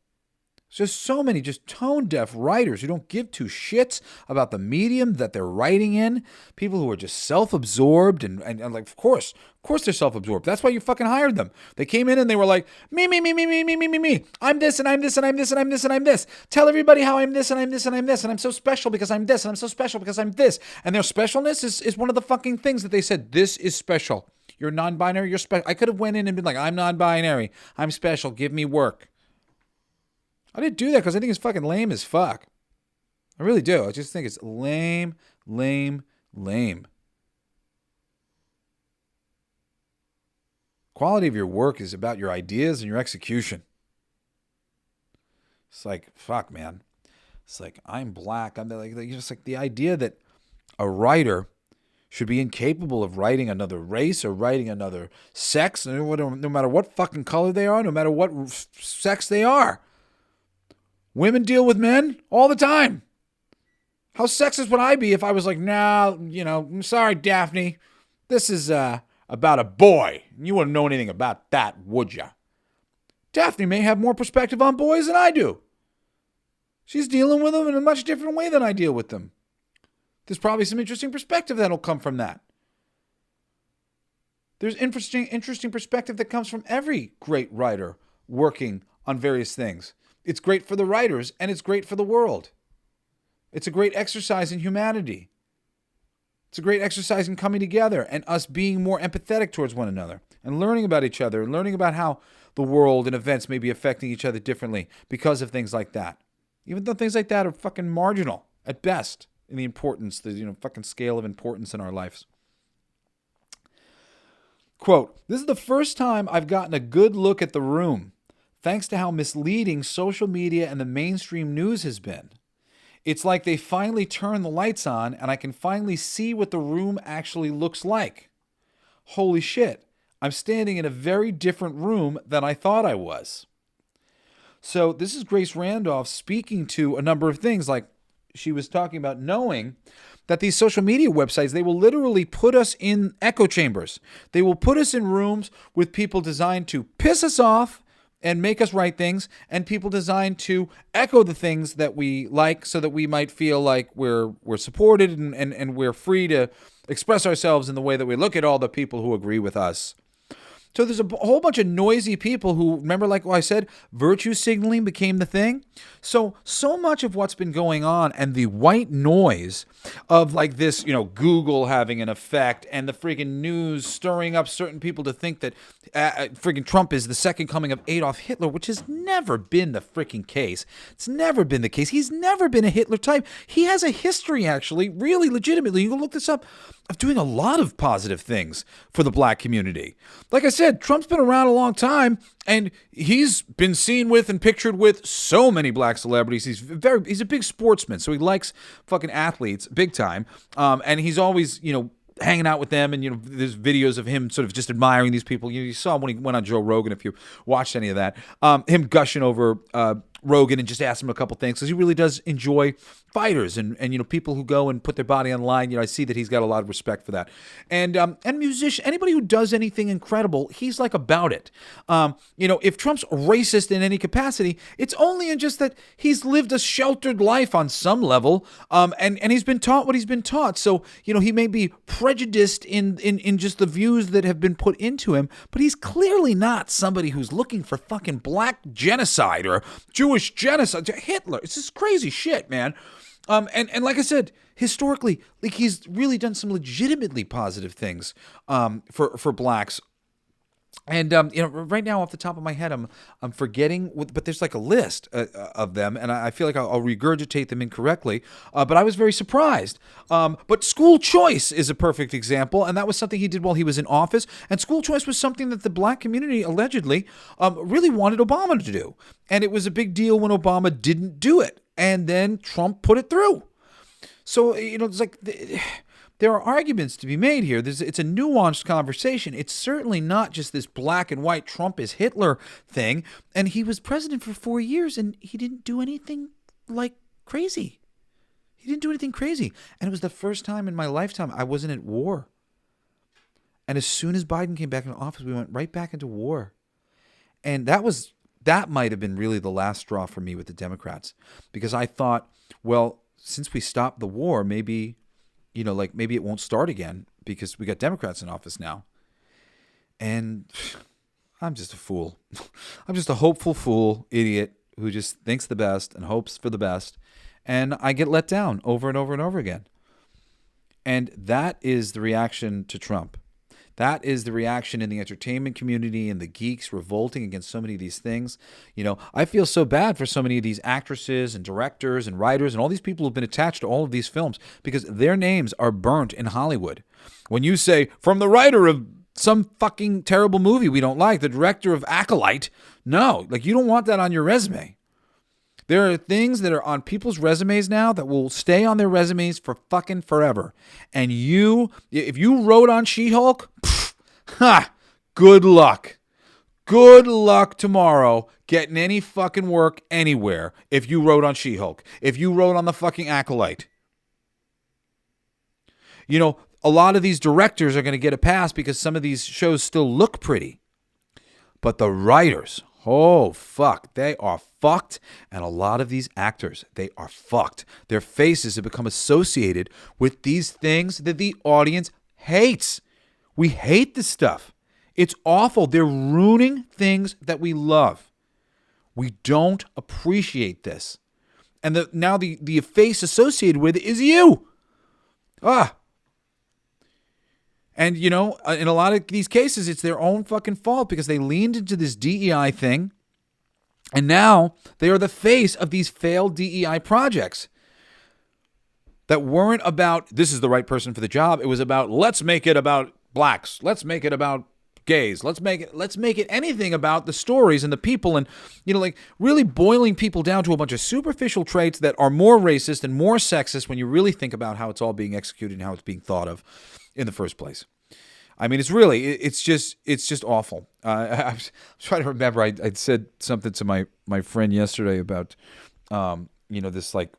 There's just so many just tone-deaf writers who don't give two shits about the medium that they're writing in. People who are just self-absorbed and like, of course they're self-absorbed. That's why you fucking hired them. They came in and they were like, me. I'm this and I'm this and I'm this and I'm this and I'm this. Tell everybody how I'm this and I'm this and I'm this. And I'm so special because I'm this and I'm so special because I'm this. And their specialness is one of the fucking things that they said, this is special. You're non-binary, you're special. I could have went in and been like, I'm non-binary. I'm special. Give me work. I didn't do that because I think it's fucking lame as fuck. I really do. I just think it's lame. Quality of your work is about your ideas and your execution. It's like, fuck, man. It's like, I'm black. I'm like just like the idea that a writer should be incapable of writing another race or writing another sex, no matter what fucking color they are, no matter what sex they are. Women deal with men all the time. How sexist would I be if I was like, nah, I'm sorry, Daphne. This is about a boy. You wouldn't know anything about that, would ya? Daphne may have more perspective on boys than I do. She's dealing with them in a much different way than I deal with them. There's probably some interesting perspective that'll come from that. There's interesting perspective that comes from every great writer working on various things. It's great for the writers, and it's great for the world. It's a great exercise in humanity. It's a great exercise in coming together and us being more empathetic towards one another and learning about each other and learning about how the world and events may be affecting each other differently because of things like that. Even though things like that are fucking marginal at best in the importance, the fucking scale of importance in our lives. Quote, "This is the first time I've gotten a good look at the room, thanks to how misleading social media and the mainstream news has been. It's like they finally turned the lights on and I can finally see what the room actually looks like. Holy shit, I'm standing in a very different room than I thought I was." So this is Grace Randolph speaking to a number of things, like she was talking about knowing that these social media websites, they will literally put us in echo chambers. They will put us in rooms with people designed to piss us off and make us write things, and people designed to echo the things that we like so that we might feel like we're supported and we're free to express ourselves in the way that we look at all the people who agree with us. So there's a whole bunch of noisy people who, remember, like I said, virtue signaling became the thing. So much of what's been going on and the white noise of like this, Google having an effect and the freaking news stirring up certain people to think that freaking Trump is the second coming of Adolf Hitler, which has never been the freaking case. It's never been the case. He's never been a Hitler type. He has a history, actually, really legitimately. You can look this up, of doing a lot of positive things for the black community. Like I said, Trump's been around a long time, and he's been seen with and pictured with so many black celebrities. He's a big sportsman, so he likes fucking athletes big time, and he's always, hanging out with them, and there's videos of him sort of just admiring these people. You saw when he went on Joe Rogan, if you watched any of that, him gushing over Rogan and just asked him a couple things, because he really does enjoy fighters and people who go and put their body online. I see that he's got a lot of respect for that. And musician, anybody who does anything incredible, he's like about it. If Trump's racist in any capacity, it's only in just that he's lived a sheltered life on some level, and he's been taught what he's been taught. So he may be prejudiced in just the views that have been put into him, but he's clearly not somebody who's looking for fucking black genocide or Jewish genocide. Hitler, it's just crazy shit, man. And like I said, historically, like he's really done some legitimately positive things for blacks. And right now, off the top of my head, I'm forgetting, but there's like a list of them, and I feel like I'll regurgitate them incorrectly. But I was very surprised. But school choice is a perfect example, and that was something he did while he was in office. And school choice was something that the black community allegedly really wanted Obama to do, and it was a big deal when Obama didn't do it, and then Trump put it through. So it's like. There are arguments to be made here. It's a nuanced conversation. It's certainly not just this black and white Trump is Hitler thing. And he was president for 4 years, and he didn't do anything like crazy. He didn't do anything crazy. And it was the first time in my lifetime I wasn't at war. And as soon as Biden came back into office, we went right back into war. And that might have been really the last straw for me with the Democrats, because I thought, well, since we stopped the war, maybe it won't start again because we got Democrats in office now. And I'm just a fool. I'm just a hopeful fool, idiot, who just thinks the best and hopes for the best. And I get let down over and over and over again. And that is the reaction to Trump. That is the reaction in the entertainment community and the geeks revolting against so many of these things. I feel so bad for so many of these actresses and directors and writers and all these people who've been attached to all of these films, because their names are burnt in Hollywood. When you say, from the writer of some fucking terrible movie we don't like, the director of Acolyte, no, you don't want that on your resume. There are things that are on people's resumes now that will stay on their resumes for fucking forever. And if you wrote on She-Hulk, good luck. Good luck tomorrow getting any fucking work anywhere if you wrote on She-Hulk. If you wrote on the fucking Acolyte. A lot of these directors are going to get a pass because some of these shows still look pretty. But the writers, oh, fuck, they are fucked. And a lot of these actors, they are fucked. Their faces have become associated with these things that the audience hates. We hate this stuff. It's awful. They're ruining things that we love. We don't appreciate this. And now the face associated with it is you. And, in a lot of these cases, it's their own fucking fault because they leaned into this DEI thing. And now they are the face of these failed DEI projects that weren't about, this is the right person for the job. It was about, let's make it about blacks. Let's make it about gays. Let's make it anything about the stories and the people, and really boiling people down to a bunch of superficial traits that are more racist and more sexist when you really think about how it's all being executed and how it's being thought of in the first place. I mean, it's just awful. I was trying to remember. I'd said something to my friend yesterday about this, like,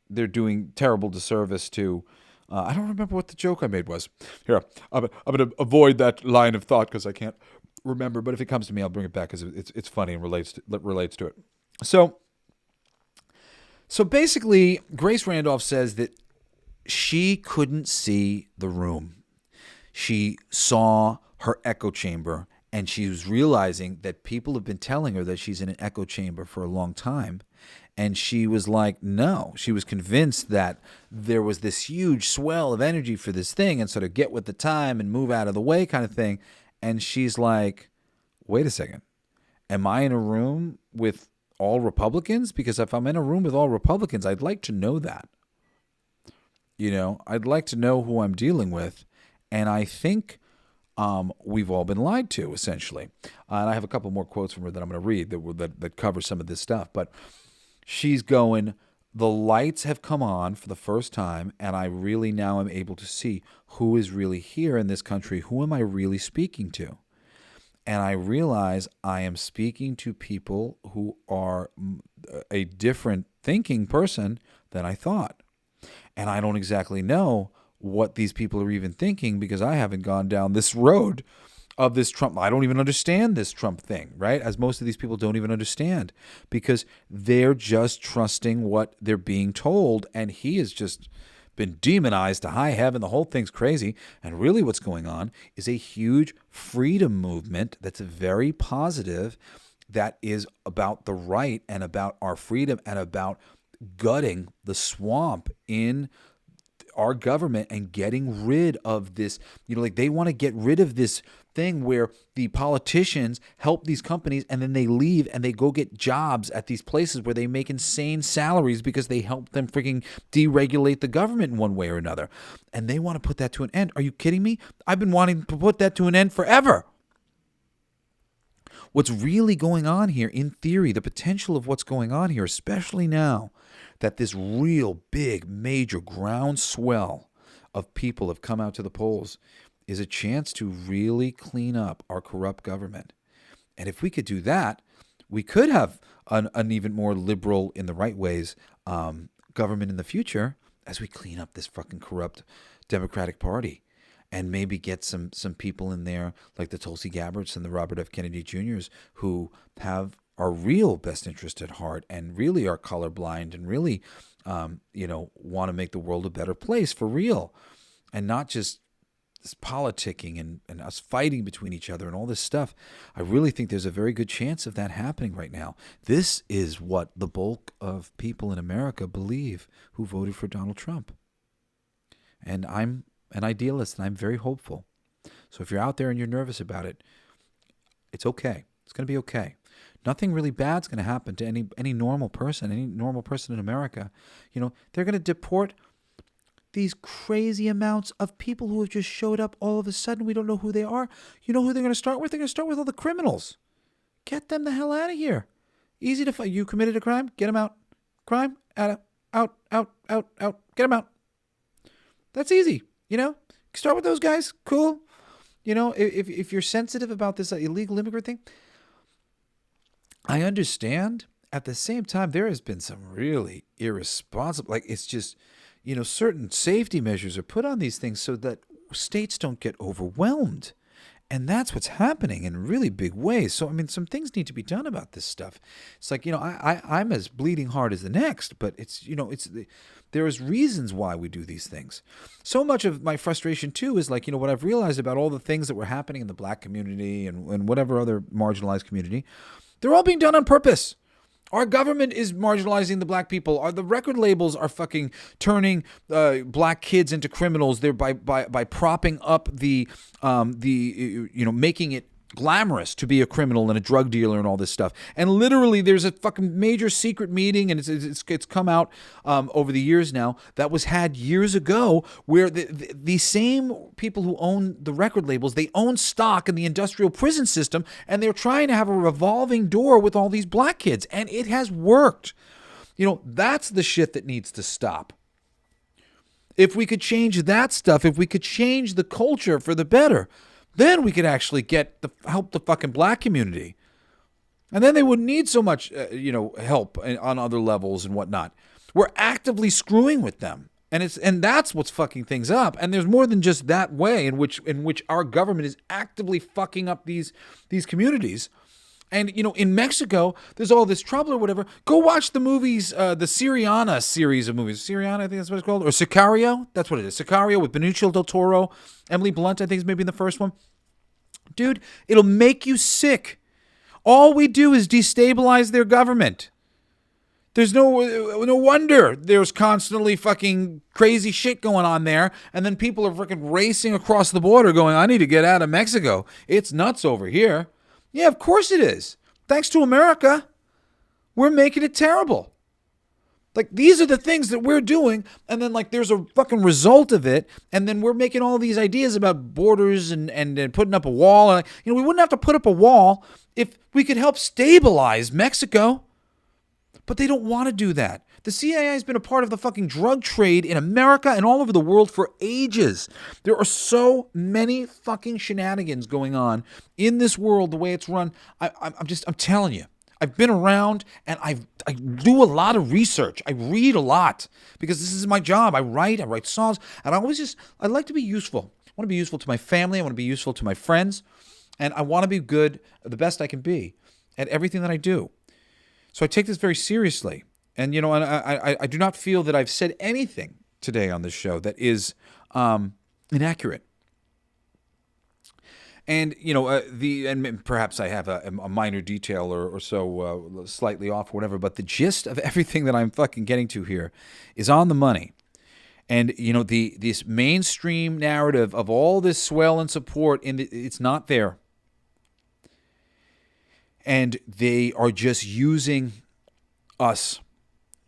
they're doing terrible disservice to. I don't remember what the joke I made was. Here, I'm going to avoid that line of thought because I can't remember. But if it comes to me, I'll bring it back because it's funny and relates to it. So basically, Grace Randolph says that she couldn't see the room. She saw her echo chamber, and she was realizing that people have been telling her that she's in an echo chamber for a long time. And she was like, no. She was convinced that there was this huge swell of energy for this thing and sort of get with the time and move out of the way kind of thing. And she's like, wait a second. Am I in a room with all Republicans? Because if I'm in a room with all Republicans, I'd like to know that. I'd like to know who I'm dealing with. And I think we've all been lied to, essentially. And I have a couple more quotes from her that I'm going to read that cover some of this stuff. But she's going, the lights have come on for the first time, and I really now am able to see who is really here in this country. Who am I really speaking to? And I realize I am speaking to people who are a different thinking person than I thought. And I don't exactly know what these people are even thinking because I haven't gone down this road of this Trump. I don't even understand this Trump thing, right? As most of these people don't even understand because they're just trusting what they're being told. And he has just been demonized to high heaven. The whole thing's crazy. And really what's going on is a huge freedom movement that's very positive, that is about the right and about our freedom and about gutting the swamp in our government and getting rid of this, they want to get rid of this thing where the politicians help these companies and then they leave and they go get jobs at these places where they make insane salaries because they help them freaking deregulate the government in one way or another. And they want to put that to an end. Are you kidding me? I've been wanting to put that to an end forever. What's really going on here, in theory, the potential of what's going on here, especially now that this real big, major groundswell of people have come out to the polls, is a chance to really clean up our corrupt government. And if we could do that, we could have an even more liberal, in the right ways, government in the future as we clean up this fucking corrupt Democratic Party. And maybe get some people in there like the Tulsi Gabbards and the Robert F. Kennedy Jr.'s who have our real best interest at heart and really are colorblind and really, want to make the world a better place for real, and not just this politicking and us fighting between each other and all this stuff. I really think there's a very good chance of that happening right now. This is what the bulk of people in America believe who voted for Donald Trump. And I'm an idealist, and I'm very hopeful. So if you're out there and you're nervous about it, it's okay. It's going to be okay. Nothing really bad's going to happen to any normal person in America. They're going to deport these crazy amounts of people who have just showed up all of a sudden. We don't know who they are. You know who they're going to start with? They're going to start with all the criminals. Get them the hell out of here. Easy to find. You committed a crime? Get them out. Crime? Out. Get them out. That's easy. Start with those guys. Cool. If you're sensitive about this illegal immigrant thing, I understand. At the same time, there has been some really irresponsible, it's just, certain safety measures are put on these things so that states don't get overwhelmed. And that's what's happening in really big ways. So, I mean, some things need to be done about this stuff. It's like, I'm as bleeding hard as the next, but there is reasons why we do these things. So much of my frustration, too, is like, what I've realized about all the things that were happening in the black community and whatever other marginalized community, they're all being done on purpose. Our government is marginalizing the black people. The record labels are fucking turning black kids into criminals. They're by propping up the making it glamorous to be a criminal and a drug dealer and all this stuff. And literally, there's a fucking major secret meeting, and it's come out over the years now that was had years ago, where the same people who own the record labels, they own stock in the industrial prison system, and they're trying to have a revolving door with all these black kids, and it has worked. That's the shit that needs to stop. If we could change that stuff, if we could change the culture for the better, then we could actually help the fucking black community. And then they wouldn't need so much, help on other levels and whatnot. We're actively screwing with them. And that's what's fucking things up. And there's more than just that way in which our government is actively fucking up these communities. And, in Mexico, there's all this trouble or whatever. Go watch the movies, the Syriana series of movies. Syriana, I think that's what it's called. Or Sicario. That's what it is. Sicario with Benicio del Toro. Emily Blunt, I think, is maybe in the first one. Dude, it'll make you sick. All we do is destabilize their government. There's no wonder there's constantly fucking crazy shit going on there. And then people are freaking racing across the border going, I need to get out of Mexico. It's nuts over here. Yeah, of course it is. Thanks to America, we're making it terrible. Like, these are the things that we're doing, and then, like, there's a fucking result of it, and then we're making all these ideas about borders and putting up a wall. And, we wouldn't have to put up a wall if we could help stabilize Mexico. But they don't want to do that. The CIA has been a part of the fucking drug trade in America and all over the world for ages. There are so many fucking shenanigans going on in this world the way it's run. I'm telling you. I've been around, and I do a lot of research. I read a lot because this is my job. I write songs, and I like to be useful. I want to be useful to my family. I want to be useful to my friends, and I want to be good, the best I can be at everything that I do. So I take this very seriously, and I do not feel that I've said anything today on this show that is inaccurate. And, and perhaps I have a minor detail or so slightly off or whatever, but the gist of everything that I'm fucking getting to here is on the money. And, this mainstream narrative of all this swell and support, it's not there. And they are just using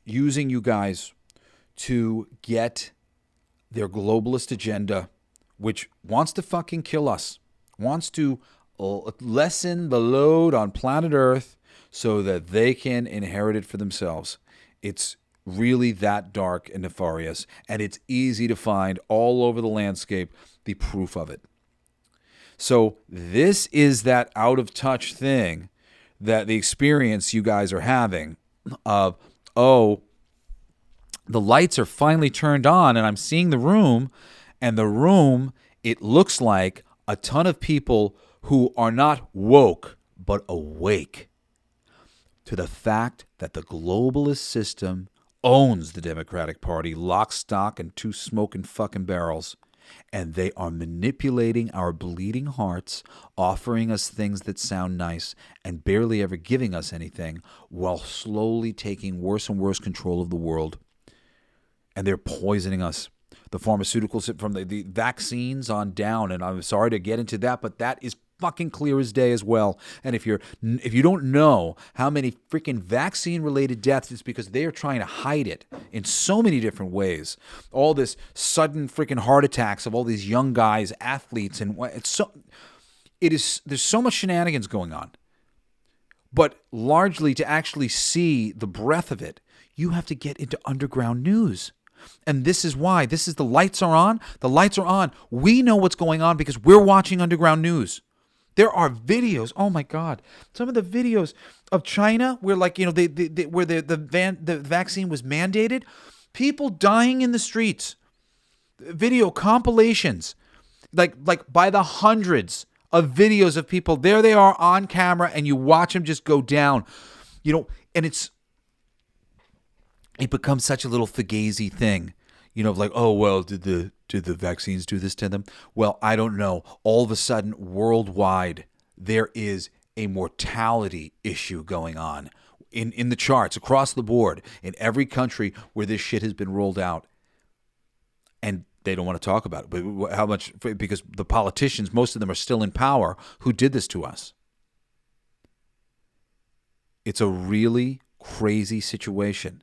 you guys to get their globalist agenda, which wants to fucking kill us. Wants to lessen the load on planet Earth so that they can inherit it for themselves. It's really that dark and nefarious, and it's easy to find all over the landscape the proof of it. So this is that out-of-touch thing that the experience you guys are having of, the lights are finally turned on, and I'm seeing the room, and the room, it looks like a ton of people who are not woke, but awake to the fact that the globalist system owns the Democratic Party, lock, stock, and two smoking fucking barrels. And they are manipulating our bleeding hearts, offering us things that sound nice, and barely ever giving us anything, while slowly taking worse and worse control of the world. And they're poisoning us. The pharmaceuticals from the vaccines on down, and I'm sorry to get into that, but that is fucking clear as day as well. And if you don't know how many freaking vaccine-related deaths, it's because they are trying to hide it in so many different ways. All this sudden freaking heart attacks of all these young guys, athletes, and there's so much shenanigans going on. But largely, to actually see the breadth of it, you have to get into underground news. And this is why. This is the lights are on. The lights are on. We know what's going on because we're watching underground news. There are videos. Oh my God! Some of the videos of China where, like, where the vaccine was mandated, people dying in the streets. Video compilations, like by the hundreds of videos of people. There they are on camera, and you watch them just go down. And it becomes such a little fugazi thing. Like, oh, well, did the vaccines do this to them? Well, I don't know. All of a sudden, worldwide, there is a mortality issue going on in the charts across the board in every country where this shit has been rolled out. And they don't want to talk about it. But how much? Because the politicians, most of them are still in power, who did this to us. It's a really crazy situation.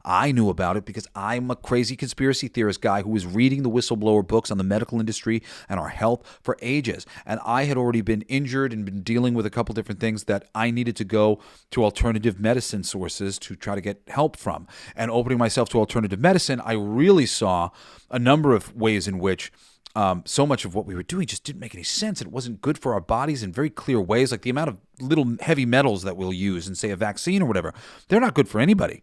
I knew about it because I'm a crazy conspiracy theorist guy who was reading the whistleblower books on the medical industry and our health for ages. And I had already been injured and been dealing with a couple different things that I needed to go to alternative medicine sources to try to get help from. And opening myself to alternative medicine, I really saw a number of ways in which so much of what we were doing just didn't make any sense. It wasn't good for our bodies in very clear ways, like the amount of little heavy metals that we'll use in, say, a vaccine or whatever. They're not good for anybody.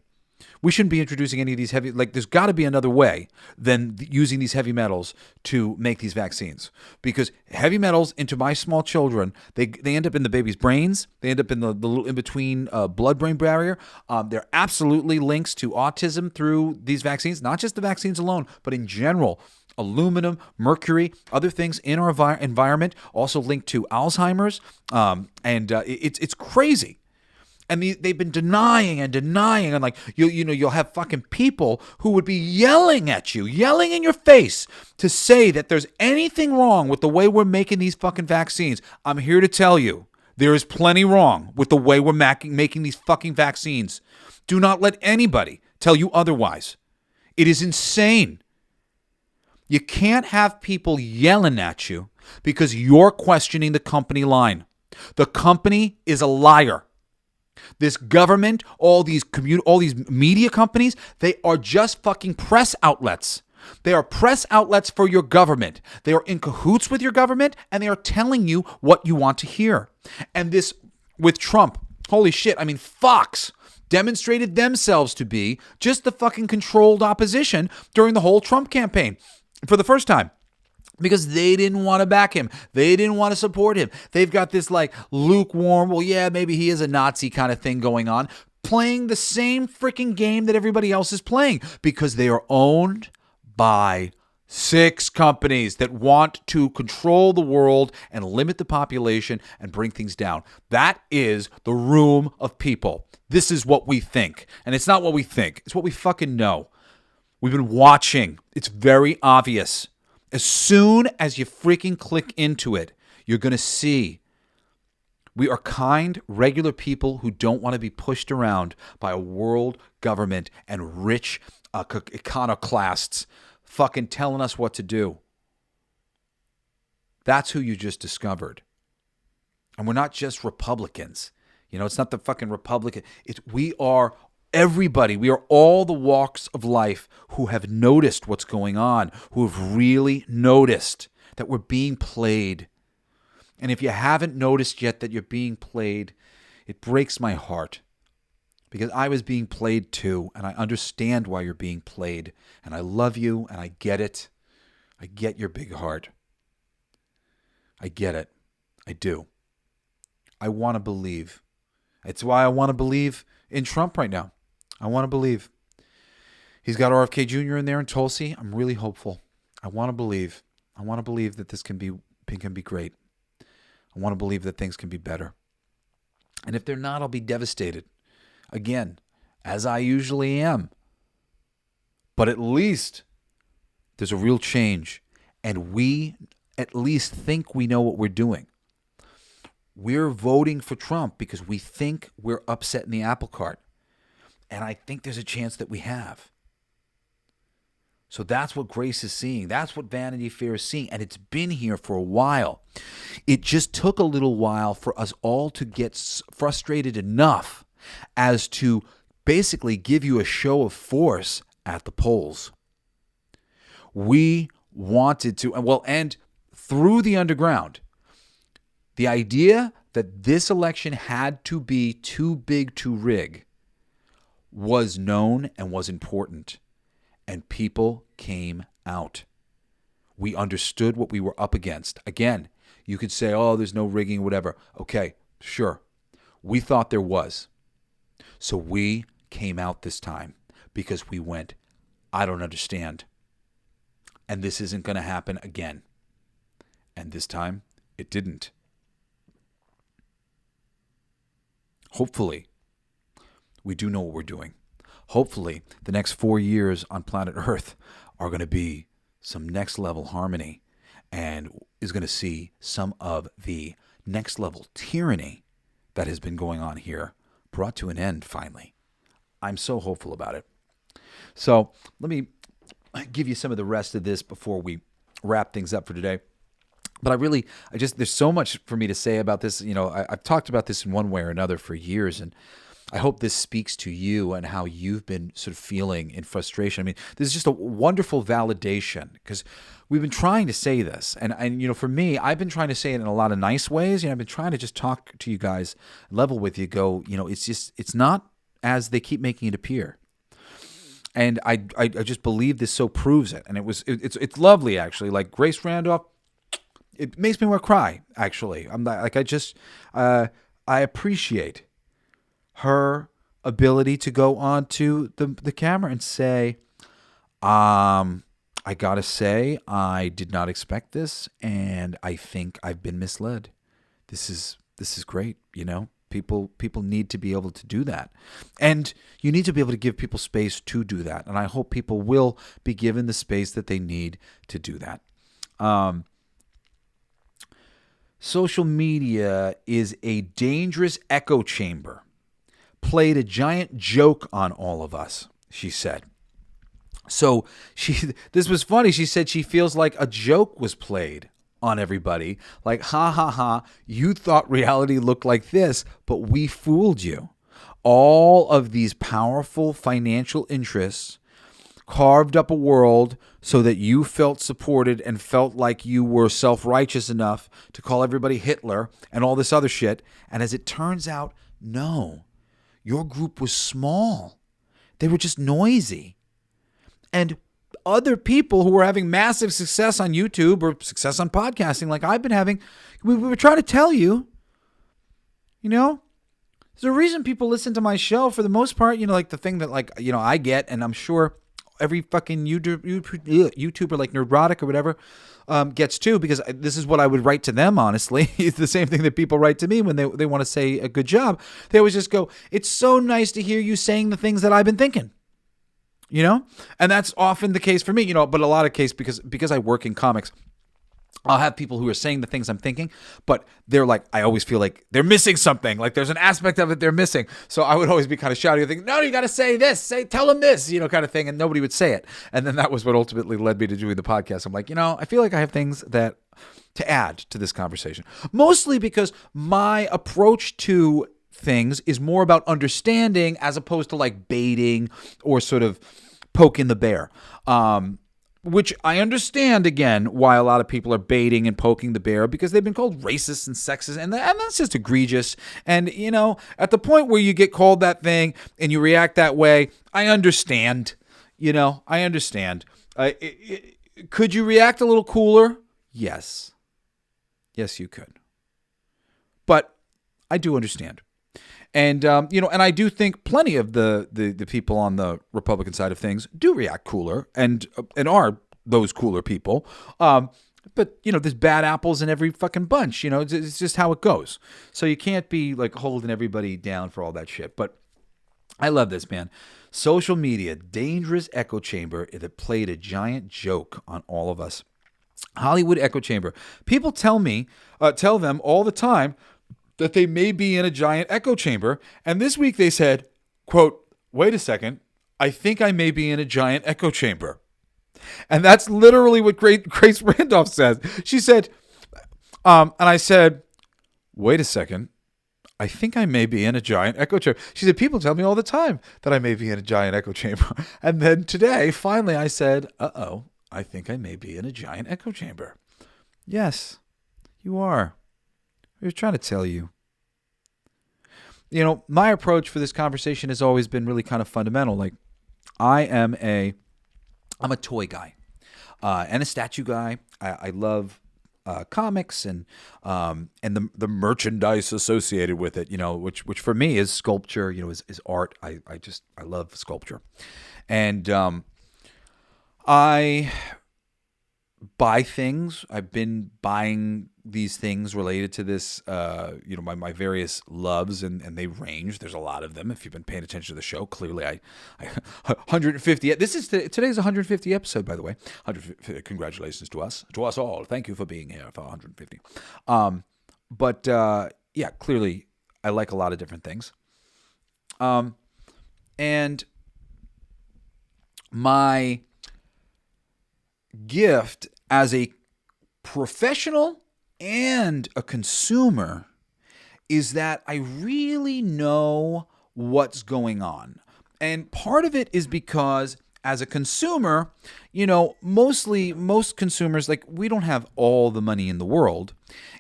We shouldn't be introducing any of these heavy, there's got to be another way than using these heavy metals to make these vaccines. Because heavy metals into my small children, they end up in the baby's brains. They end up in the little in-between blood-brain barrier. There are absolutely links to autism through these vaccines, not just the vaccines alone, but in general. Aluminum, mercury, other things in our environment also linked to Alzheimer's. It's crazy. And they've been denying, and you'll have fucking people who would be yelling at you, yelling in your face to say that there's anything wrong with the way we're making these fucking vaccines. I'm here to tell you, there is plenty wrong with the way we're making these fucking vaccines. Do not let anybody tell you otherwise. It is insane. You can't have people yelling at you because you're questioning the company line. The company is a liar. This government, all these media companies, they are just fucking press outlets. They are press outlets for your government. They are in cahoots with your government, and they are telling you what you want to hear. And this, with Trump, holy shit, Fox demonstrated themselves to be just the fucking controlled opposition during the whole Trump campaign for the first time. Because they didn't want to back him. They didn't want to support him. They've got this lukewarm, well, yeah, maybe he is a Nazi kind of thing going on, playing the same freaking game that everybody else is playing because they are owned by 6 companies that want to control the world and limit the population and bring things down. That is the room of people. This is what we think. And it's not what we think. It's what we fucking know. We've been watching. It's very obvious. As soon as you freaking click into it, you're going to see we are kind, regular people who don't want to be pushed around by a world government and rich iconoclasts fucking telling us what to do. That's who you just discovered. And we're not just Republicans. It's not the fucking Republican. We are everybody. We are all the walks of life who have noticed what's going on, who have really noticed that we're being played. And if you haven't noticed yet that you're being played, it breaks my heart because I was being played too, and I understand why you're being played, and I love you, and I get it. I get your big heart. I get it. I do. I want to believe. It's why I want to believe in Trump right now. I want to believe. He's got RFK Jr. in there in Tulsi. I'm really hopeful. I want to believe. I want to believe that this can be great. I want to believe that things can be better. And if they're not, I'll be devastated. Again, as I usually am. But at least there's a real change. And we at least think we know what we're doing. We're voting for Trump because we think we're upsetting the apple cart. And I think there's a chance that we have. So that's what Grace is seeing. That's what Vanity Fair is seeing. And it's been here for a while. It just took a little while for us all to get frustrated enough as to basically give you a show of force at the polls. We wanted to, and through the underground, the idea that this election had to be too big to rig was known and was important. And people came out. We understood what we were up against. Again, You could say, oh, there's no rigging or whatever. Okay, sure. We thought there was. So we came out this time because we went, I don't understand. And this isn't going to happen again. And this time, it didn't. Hopefully, we do know what we're doing. Hopefully, the next 4 years on planet Earth are going to be some next level harmony and is going to see some of the next level tyranny that has been going on here brought to an end finally. I'm so hopeful about it. So let me give you some of the rest of this before we wrap things up for today. But there's so much for me to say about this. You know, I've talked about this in one way or another for years, and I hope this speaks to you and how you've been sort of feeling in frustration. I mean, this is just a wonderful validation because we've been trying to say this. And you know, for me, I've been trying to say it in a lot of nice ways. You know, I've been trying to just talk to you guys, level with you, go, you know, it's not as they keep making it appear. And I just believe this so proves it. And it's lovely, actually. Like Grace Randolph, it makes me want to cry, actually. I'm like, I appreciate her ability to go onto the camera and say, I gotta say, I did not expect this, and I think I've been misled. This is great, you know? People need to be able to do that. And you need to be able to give people space to do that. And I hope people will be given the space that they need to do that. Social media is a dangerous echo chamber. Played a giant joke on all of us, she said. So this was funny. She said she feels like a joke was played on everybody. Like, ha, ha, ha, you thought reality looked like this, but we fooled you. All of these powerful financial interests carved up a world so that you felt supported and felt like you were self-righteous enough to call everybody Hitler and all this other shit. And as it turns out, no, your group was small. They were just noisy. And other people who were having massive success on YouTube or success on podcasting like I've been having, we were trying to tell you, you know, there's a reason people listen to my show for the most part, you know, like the thing that like, you know, I get, and I'm sure every fucking YouTuber like Neurotic or whatever gets too, because this is what I would write to them, honestly. It's the same thing that people write to me when they want to say a good job. They always just go, it's so nice to hear you saying the things that I've been thinking. You know? And that's often the case for me, you know, but a lot of case because I work in comics, I'll have people who are saying the things I'm thinking, but they're like, I always feel like they're missing something. Like there's an aspect of it they're missing. So I would always be kind of shouting, thinking, no, you got to say this, tell them this, you know, kind of thing. And nobody would say it. And then that was what ultimately led me to doing the podcast. I'm like, you know, I feel like I have things that to add to this conversation, mostly because my approach to things is more about understanding as opposed to like baiting or sort of poking the bear. Which I understand, again, why a lot of people are baiting and poking the bear, because they've been called racist and sexist, and that's just egregious. And, you know, at the point where you get called that thing and you react that way, I understand. You know, I understand. Could you react a little cooler? Yes. Yes, you could. But I do understand. And, you know, and I do think plenty of the people on the Republican side of things do react cooler and are those cooler people. But, you know, there's bad apples in every fucking bunch. You know, it's just how it goes. So you can't be like holding everybody down for all that shit. But I love this, man. Social media, dangerous echo chamber that played a giant joke on all of us. Hollywood echo chamber. People tell them all the time that they may be in a giant echo chamber. And this week they said, quote, wait a second, I think I may be in a giant echo chamber. And that's literally what Grace Randolph says. She said, and I said, wait a second, I think I may be in a giant echo chamber. She said, people tell me all the time that I may be in a giant echo chamber. And then today, finally, I said, uh-oh, I think I may be in a giant echo chamber. Yes, you are. I was trying to tell you. You know, my approach for this conversation has always been really kind of fundamental. Like, I'm a toy guy and a statue guy. I love comics and the merchandise associated with it, which for me is sculpture, is art. I love sculpture. And I buy things. I've been buying these things related to this, my various loves, and they range. There's a lot of them. If you've been paying attention to the show, clearly I 150. This is today's 150 episode, by the way. 150, congratulations to us all. Thank you for being here for 150. But clearly I like a lot of different things. And my gift as a professional and a consumer is that I really know what's going on. And part of it is because as a consumer, most consumers, like, we don't have all the money in the world,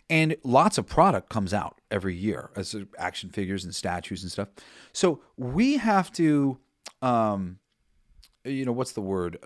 and lots of product comes out every year as action figures and statues and stuff. So we have to, what's the word?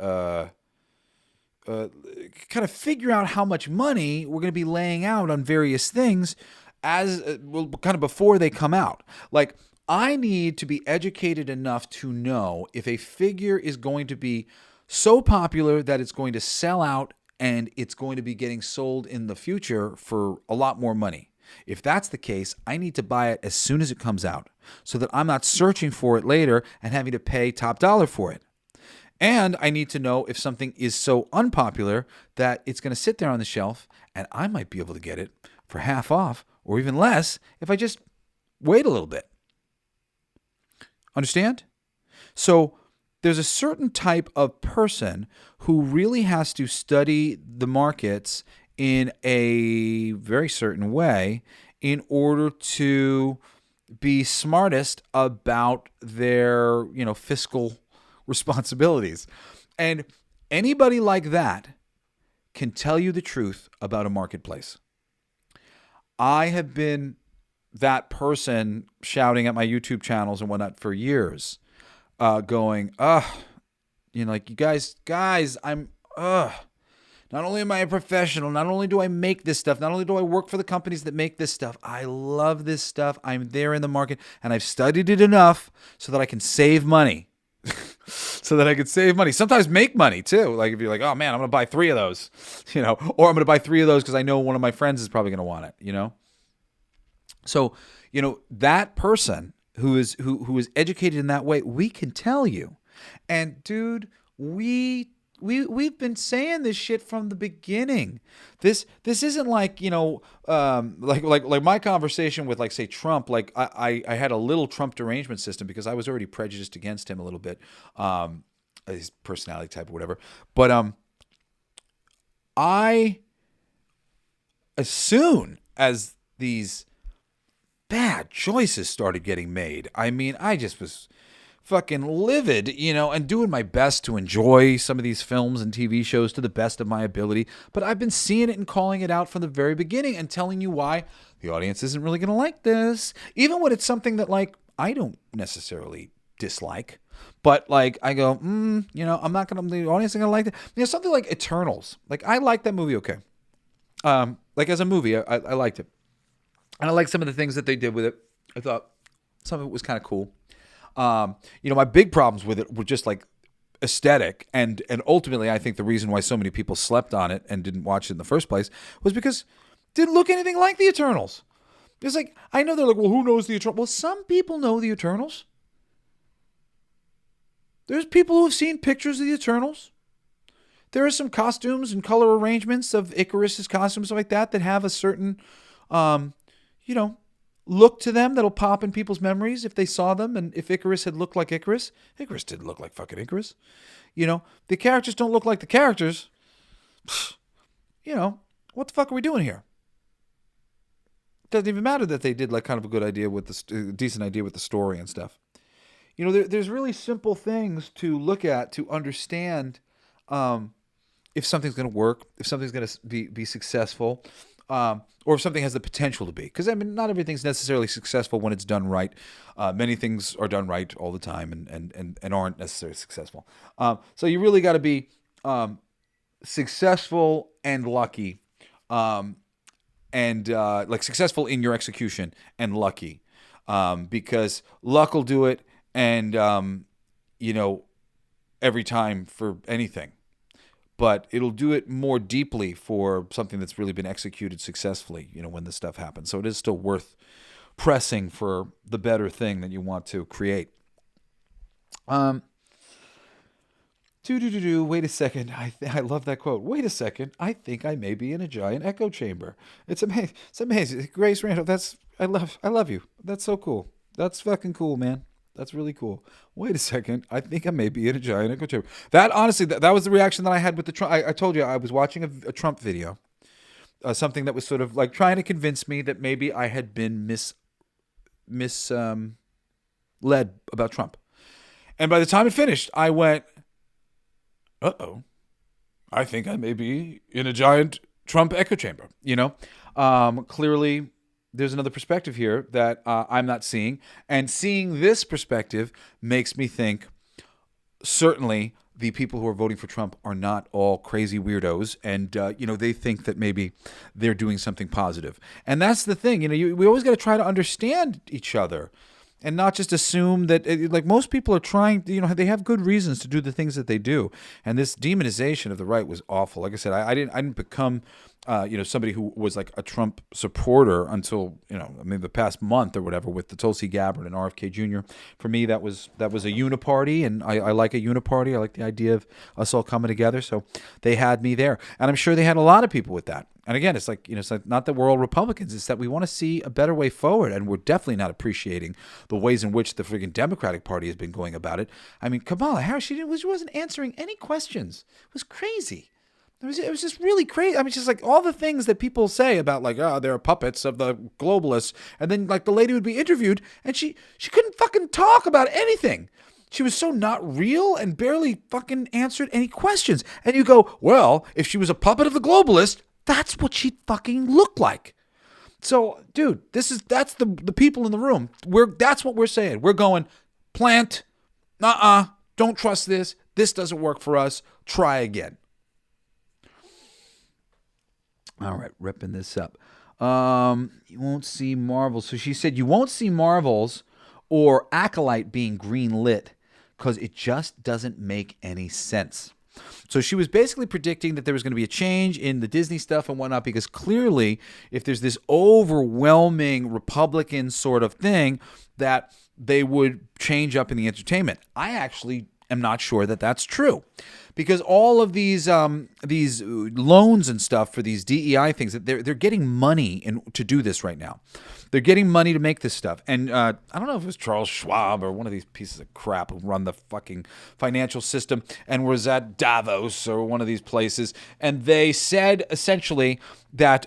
Kind of figure out how much money we're going to be laying out on various things as kind of before they come out. Like, I need to be educated enough to know if a figure is going to be so popular that it's going to sell out and it's going to be getting sold in the future for a lot more money. If that's the case, I need to buy it as soon as it comes out so that I'm not searching for it later and having to pay top dollar for it. And I need to know if something is so unpopular that it's going to sit there on the shelf and I might be able to get it for half off or even less if I just wait a little bit. Understand? So there's a certain type of person who really has to study the markets in a very certain way in order to be smartest about their, fiscal responsibilities. And anybody like that can tell you the truth about a marketplace. I have been that person shouting at my YouTube channels and whatnot for years, going, you guys, I'm, not only am I a professional, not only do I make this stuff, not only do I work for the companies that make this stuff, I love this stuff. I'm there in the market and I've studied it enough so that I can save money. Sometimes make money too. Like, if you're like, oh man, I'm going to buy 3 of those, or I'm going to buy 3 of those because I know one of my friends is probably going to want it, So, that person who is educated in that way, we can tell you. And dude, we've been saying this shit from the beginning. This isn't like, like my conversation with, like, say, Trump. Like, I had a little Trump derangement system because I was already prejudiced against him a little bit, his personality type or whatever. But as soon as these bad choices started getting made, I just was fucking livid, and doing my best to enjoy some of these films and TV shows to the best of my ability. But I've been seeing it and calling it out from the very beginning and telling you why the audience isn't really going to like this, even when it's something that, like, I don't necessarily dislike. But, like, I go, I'm not going to, the audience isn't going to like that. Something like Eternals. Like, I like that movie okay. Like, as a movie, I liked it. And I like some of the things that they did with it. I thought some of it was kind of cool. My big problems with it were just, like, aesthetic, and ultimately I think the reason why so many people slept on it and didn't watch it in the first place was because it didn't look anything like the Eternals. It's like, I know they're like, well, who knows the Eternals? Well, some people know the Eternals. There's people who have seen pictures of the Eternals. There are some costumes and color arrangements of Icarus's costumes like that have a certain, look to them that'll pop in people's memories if they saw them. And if Icarus had looked like Icarus didn't look like fucking Icarus. The characters don't look like the characters. What the fuck are we doing here? It doesn't even matter that they did, like, kind of a good idea with the decent idea with the story and stuff. There's really simple things to look at to understand if something's going to work, if something's going to be successful, or if something has the potential to be. Because, not everything's necessarily successful when it's done right. Many things are done right all the time and aren't necessarily successful. So you really got to be successful and lucky and like successful in your execution and lucky, because luck will do it, and every time for anything, but it'll do it more deeply for something that's really been executed successfully, when this stuff happens. So it is still worth pressing for the better thing that you want to create. Wait a second. I love that quote. Wait a second. I think I may be in a giant echo chamber. It's amazing. It's amazing. Grace Randolph, I love you. That's so cool. That's fucking cool, man. That's really cool. Wait a second. I think I may be in a giant echo chamber. That honestly, that was the reaction that I had with the Trump. I told you I was watching a Trump video, something that was sort of like trying to convince me that maybe I had been led about Trump. And by the time it finished, I went, uh-oh, I think I may be in a giant Trump echo chamber. Clearly there's another perspective here that I'm not seeing. And seeing this perspective makes me think certainly the people who are voting for Trump are not all crazy weirdos. And, they think that maybe they're doing something positive. And that's the thing. We always got to try to understand each other. And not just assume that, like most people are trying, they have good reasons to do the things that they do. And this demonization of the right was awful. Like I said, I didn't become, somebody who was like a Trump supporter until, the past month or whatever with the Tulsi Gabbard and RFK Jr. For me, that was a uniparty, and I like a uniparty. I like the idea of us all coming together. So they had me there, and I'm sure they had a lot of people with that. And again, it's like, it's like not that we're all Republicans. It's that we want to see a better way forward. And we're definitely not appreciating the ways in which the freaking Democratic Party has been going about it. I mean, Kamala Harris, she wasn't answering any questions. It was crazy. It was just really crazy. I mean, just like all the things that people say about like, oh, they're puppets of the globalists. And then like the lady would be interviewed and she couldn't fucking talk about anything. She was so not real and barely fucking answered any questions. And you go, well, if she was a puppet of the globalist, that's what she'd fucking look like. So, dude, that's the people in the room. That's what we're saying. We're going, plant, don't trust this. This doesn't work for us. Try again. All right, ripping this up. You won't see Marvels. So she said you won't see Marvels or Acolyte being green lit because it just doesn't make any sense. So she was basically predicting that there was going to be a change in the Disney stuff and whatnot, because clearly if there's this overwhelming Republican sort of thing, that they would change up in the entertainment. I actually am not sure that that's true, because all of these loans and stuff for these DEI things, that they're getting money to do this right now. They're getting money to make this stuff. And I don't know if it was Charles Schwab or one of these pieces of crap who run the fucking financial system and was at Davos or one of these places. And they said essentially that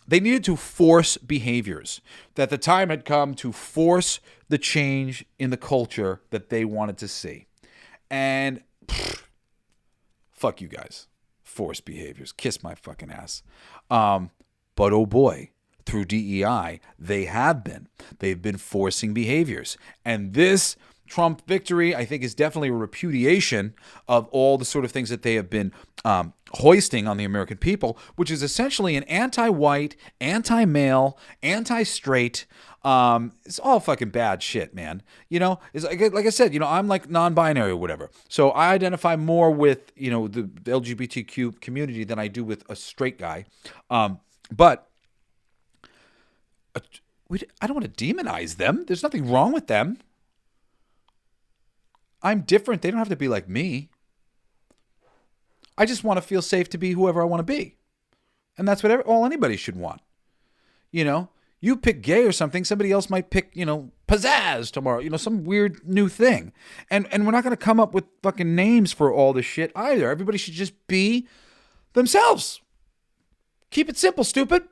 they needed to force behaviors, that the time had come to force the change in the culture that they wanted to see. And fuck you guys. Force behaviors. Kiss my fucking ass. But oh boy, through DEI, they've been forcing behaviors. And this Trump victory, I think, is definitely a repudiation of all the sort of things that they have been hoisting on the American people, which is essentially an anti-white, anti-male, anti-straight. It's all fucking bad shit, man. It's like I said, I'm like non-binary or whatever. So I identify more with, the LGBTQ community than I do with a straight guy. But I don't want to demonize them. There's nothing wrong with them. I'm different. They don't have to be like me. I just want to feel safe to be whoever I want to be. And that's what all anybody should want. You pick gay or something, somebody else might pick, pizzazz tomorrow, some weird new thing. And we're not going to come up with fucking names for all this shit either. Everybody should just be themselves. Keep it simple, stupid.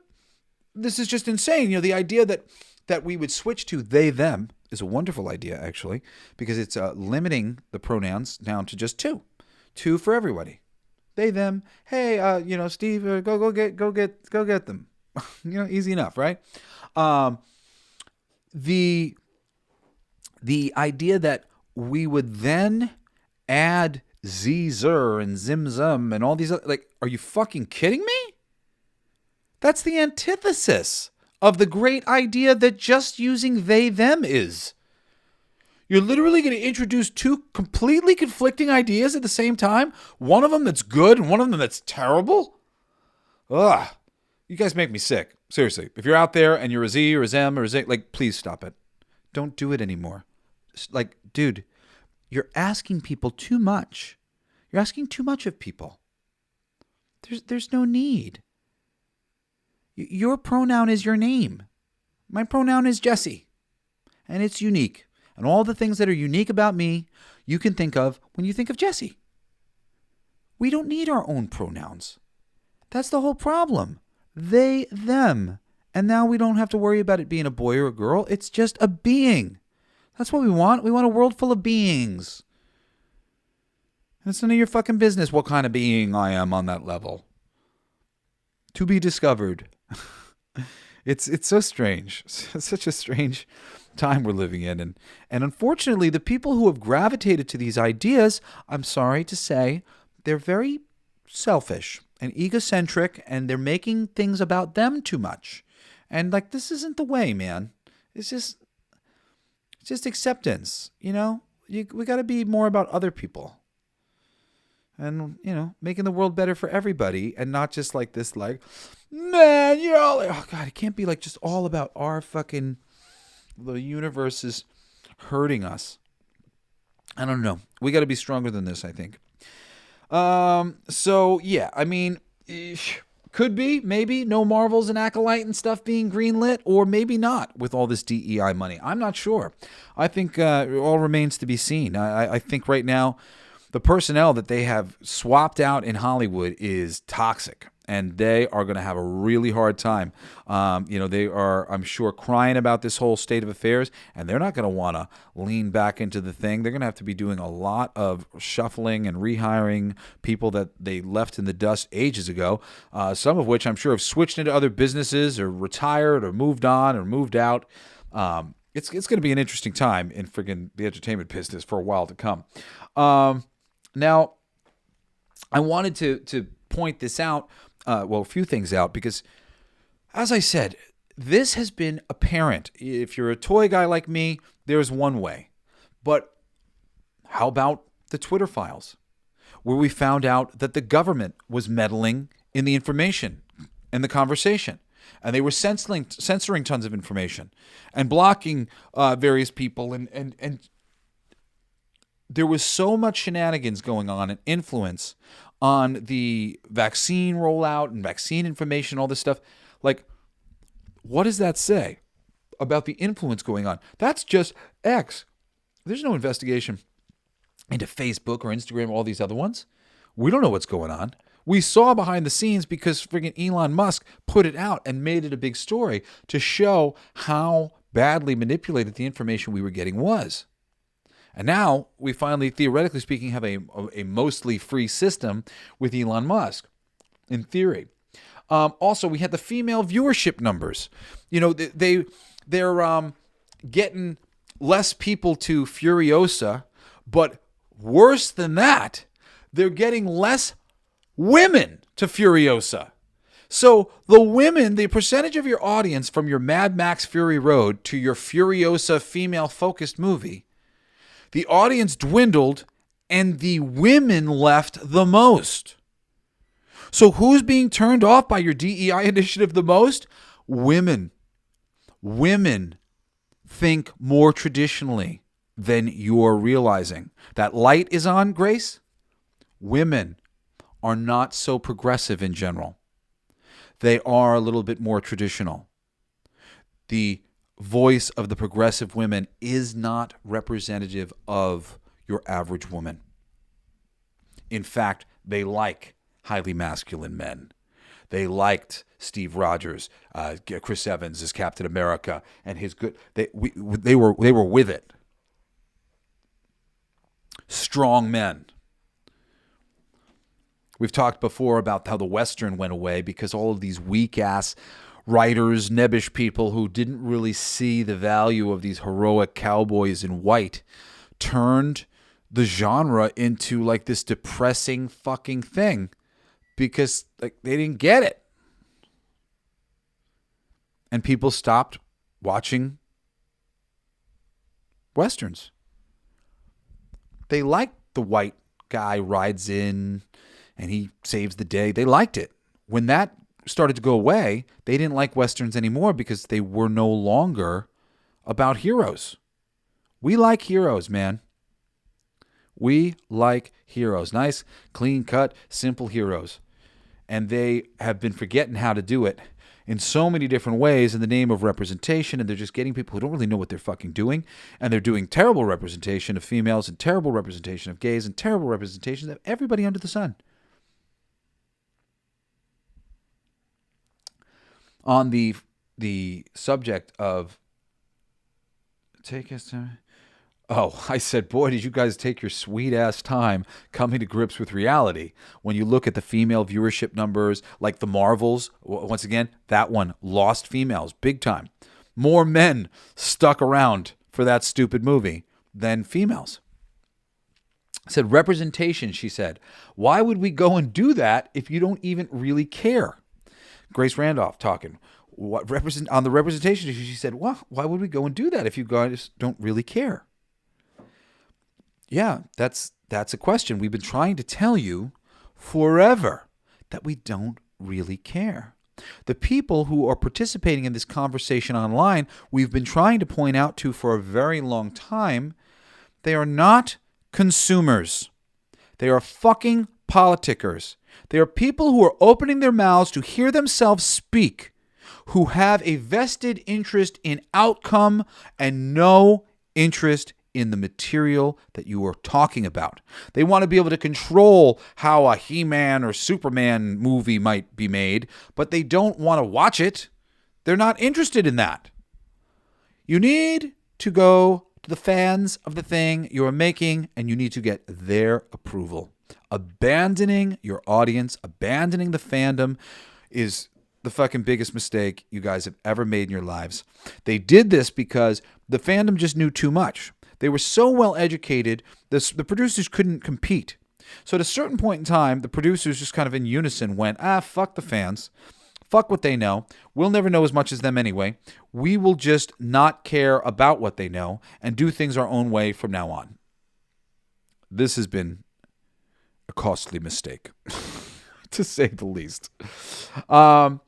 This is just insane. The idea that we would switch to they, them is a wonderful idea, actually, because it's limiting the pronouns down to just two. Two for everybody. They, them. Hey, Steve, go get them. Easy enough, right? The idea that we would then add Z, Zer, and Zim, Zum, and all these other, are you fucking kidding me? That's the antithesis of the great idea that just using they, them is. You're literally going to introduce two completely conflicting ideas at the same time. One of them that's good and one of them that's terrible. Ugh. You guys make me sick. Seriously. If you're out there and you're a Z or a Zem or a Z, like, please stop it. Don't do it anymore. Like, dude, you're asking people too much. You're asking too much of people. There's no need. Your pronoun is your name. My pronoun is Jesse. And it's unique. And all the things that are unique about me, you can think of when you think of Jesse. We don't need our own pronouns. That's the whole problem. They, them. And now we don't have to worry about it being a boy or a girl. It's just a being. That's what we want. We want a world full of beings. And it's none of your fucking business what kind of being I am on that level. To be discovered. It's so strange. It's such a strange time we're living in. And unfortunately, the people who have gravitated to these ideas, I'm sorry to say, they're very selfish and egocentric, and they're making things about them too much. And like, this isn't the way, man. It's just acceptance, you know? We got to be more about other people. And, you know, making the world better for everybody, and not just like this, like, man, you're all, oh God, it can't be like just all about our fucking, the universe is hurting us. I don't know. We got to be stronger than this, I think. So yeah, I mean, could be, maybe, no Marvels and Acolyte and stuff being greenlit, or maybe not with all this DEI money. I'm not sure. I think it all remains to be seen. I think right now, the personnel that they have swapped out in Hollywood is toxic, and they are going to have a really hard time. They are, I'm sure, crying about this whole state of affairs, and they're not going to want to lean back into the thing. They're going to have to be doing a lot of shuffling and rehiring people that they left in the dust ages ago, some of which I'm sure have switched into other businesses or retired or moved on or moved out. It's going to be an interesting time in friggin' the entertainment business for a while to come. Now, I wanted to point this out, a few things out, because, as I said, this has been apparent. If you're a toy guy like me, there's one way. But how about the Twitter files, where we found out that the government was meddling in the information and the conversation, and they were censoring tons of information and blocking various people, and there was so much shenanigans going on and influence on the vaccine rollout and vaccine information, all this stuff. Like, what does that say about the influence going on? That's just X. There's no investigation into Facebook or Instagram or all these other ones. We don't know what's going on. We saw behind the scenes because friggin' Elon Musk put it out and made it a big story to show how badly manipulated the information we were getting was. And now we finally, theoretically speaking, have a mostly free system with Elon Musk, in theory. Also, we had the female viewership numbers. You know, they're getting less people to Furiosa, but worse than that, they're getting less women to Furiosa. So the women, the percentage of your audience from your Mad Max Fury Road to your Furiosa female-focused movie, the audience dwindled, and the women left the most. So who's being turned off by your DEI initiative the most? Women. Women think more traditionally than you're realizing. That light is on, Grace? Women are not so progressive in general. They are a little bit more traditional. The voice of the progressive women is not representative of your average woman. In fact, they like highly masculine men. They liked Steve Rogers, Chris Evans as Captain America, and his good. They were with it. Strong men. We've talked before about how the Western went away because all of these weak-ass writers, nebbish people who didn't really see the value of these heroic cowboys in white turned the genre into like this depressing fucking thing because like they didn't get it. and people stopped watching Westerns. They liked the white guy rides in and he saves the day. They liked it. When that started to go away, they didn't like Westerns anymore because they were no longer about heroes. We like heroes, man. We like heroes. Nice, clean-cut, simple heroes. And they have been forgetting how to do it in so many different ways in the name of representation, and they're just getting people who don't really know what they're fucking doing, and they're doing terrible representation of females and terrible representation of gays and terrible representation of everybody under the sun. On the subject of take us to... Oh, I said, boy, did you guys take your sweet-ass time coming to grips with reality. When you look at the female viewership numbers, like the Marvels, once again, that one lost females big time. More men stuck around for that stupid movie than females. I said, representation, she said. Why would we go and do that if you don't even really care? Grace Randolph talking. On the representation issue, she said, well, why would we go and do that if you guys don't really care? Yeah, that's a question. We've been trying to tell you forever that we don't really care. The people who are participating in this conversation online, we've been trying to point out to for a very long time, they are not consumers. They are fucking politickers. They are people who are opening their mouths to hear themselves speak, who have a vested interest in outcome and no interest in the material that you are talking about. They want to be able to control how a He-Man or Superman movie might be made, but they don't want to watch it. They're not interested in that. You need to go to the fans of the thing you are making, and you need to get their approval. Abandoning your audience, abandoning the fandom is the fucking biggest mistake you guys have ever made in your lives. They did this because the fandom just knew too much. They were so well educated, the producers couldn't compete. So at a certain point in time, the producers just kind of in unison went, fuck the fans. Fuck what they know. We'll never know as much as them anyway. We will just not care about what they know and do things our own way from now on. This has been a costly mistake, to say the least. The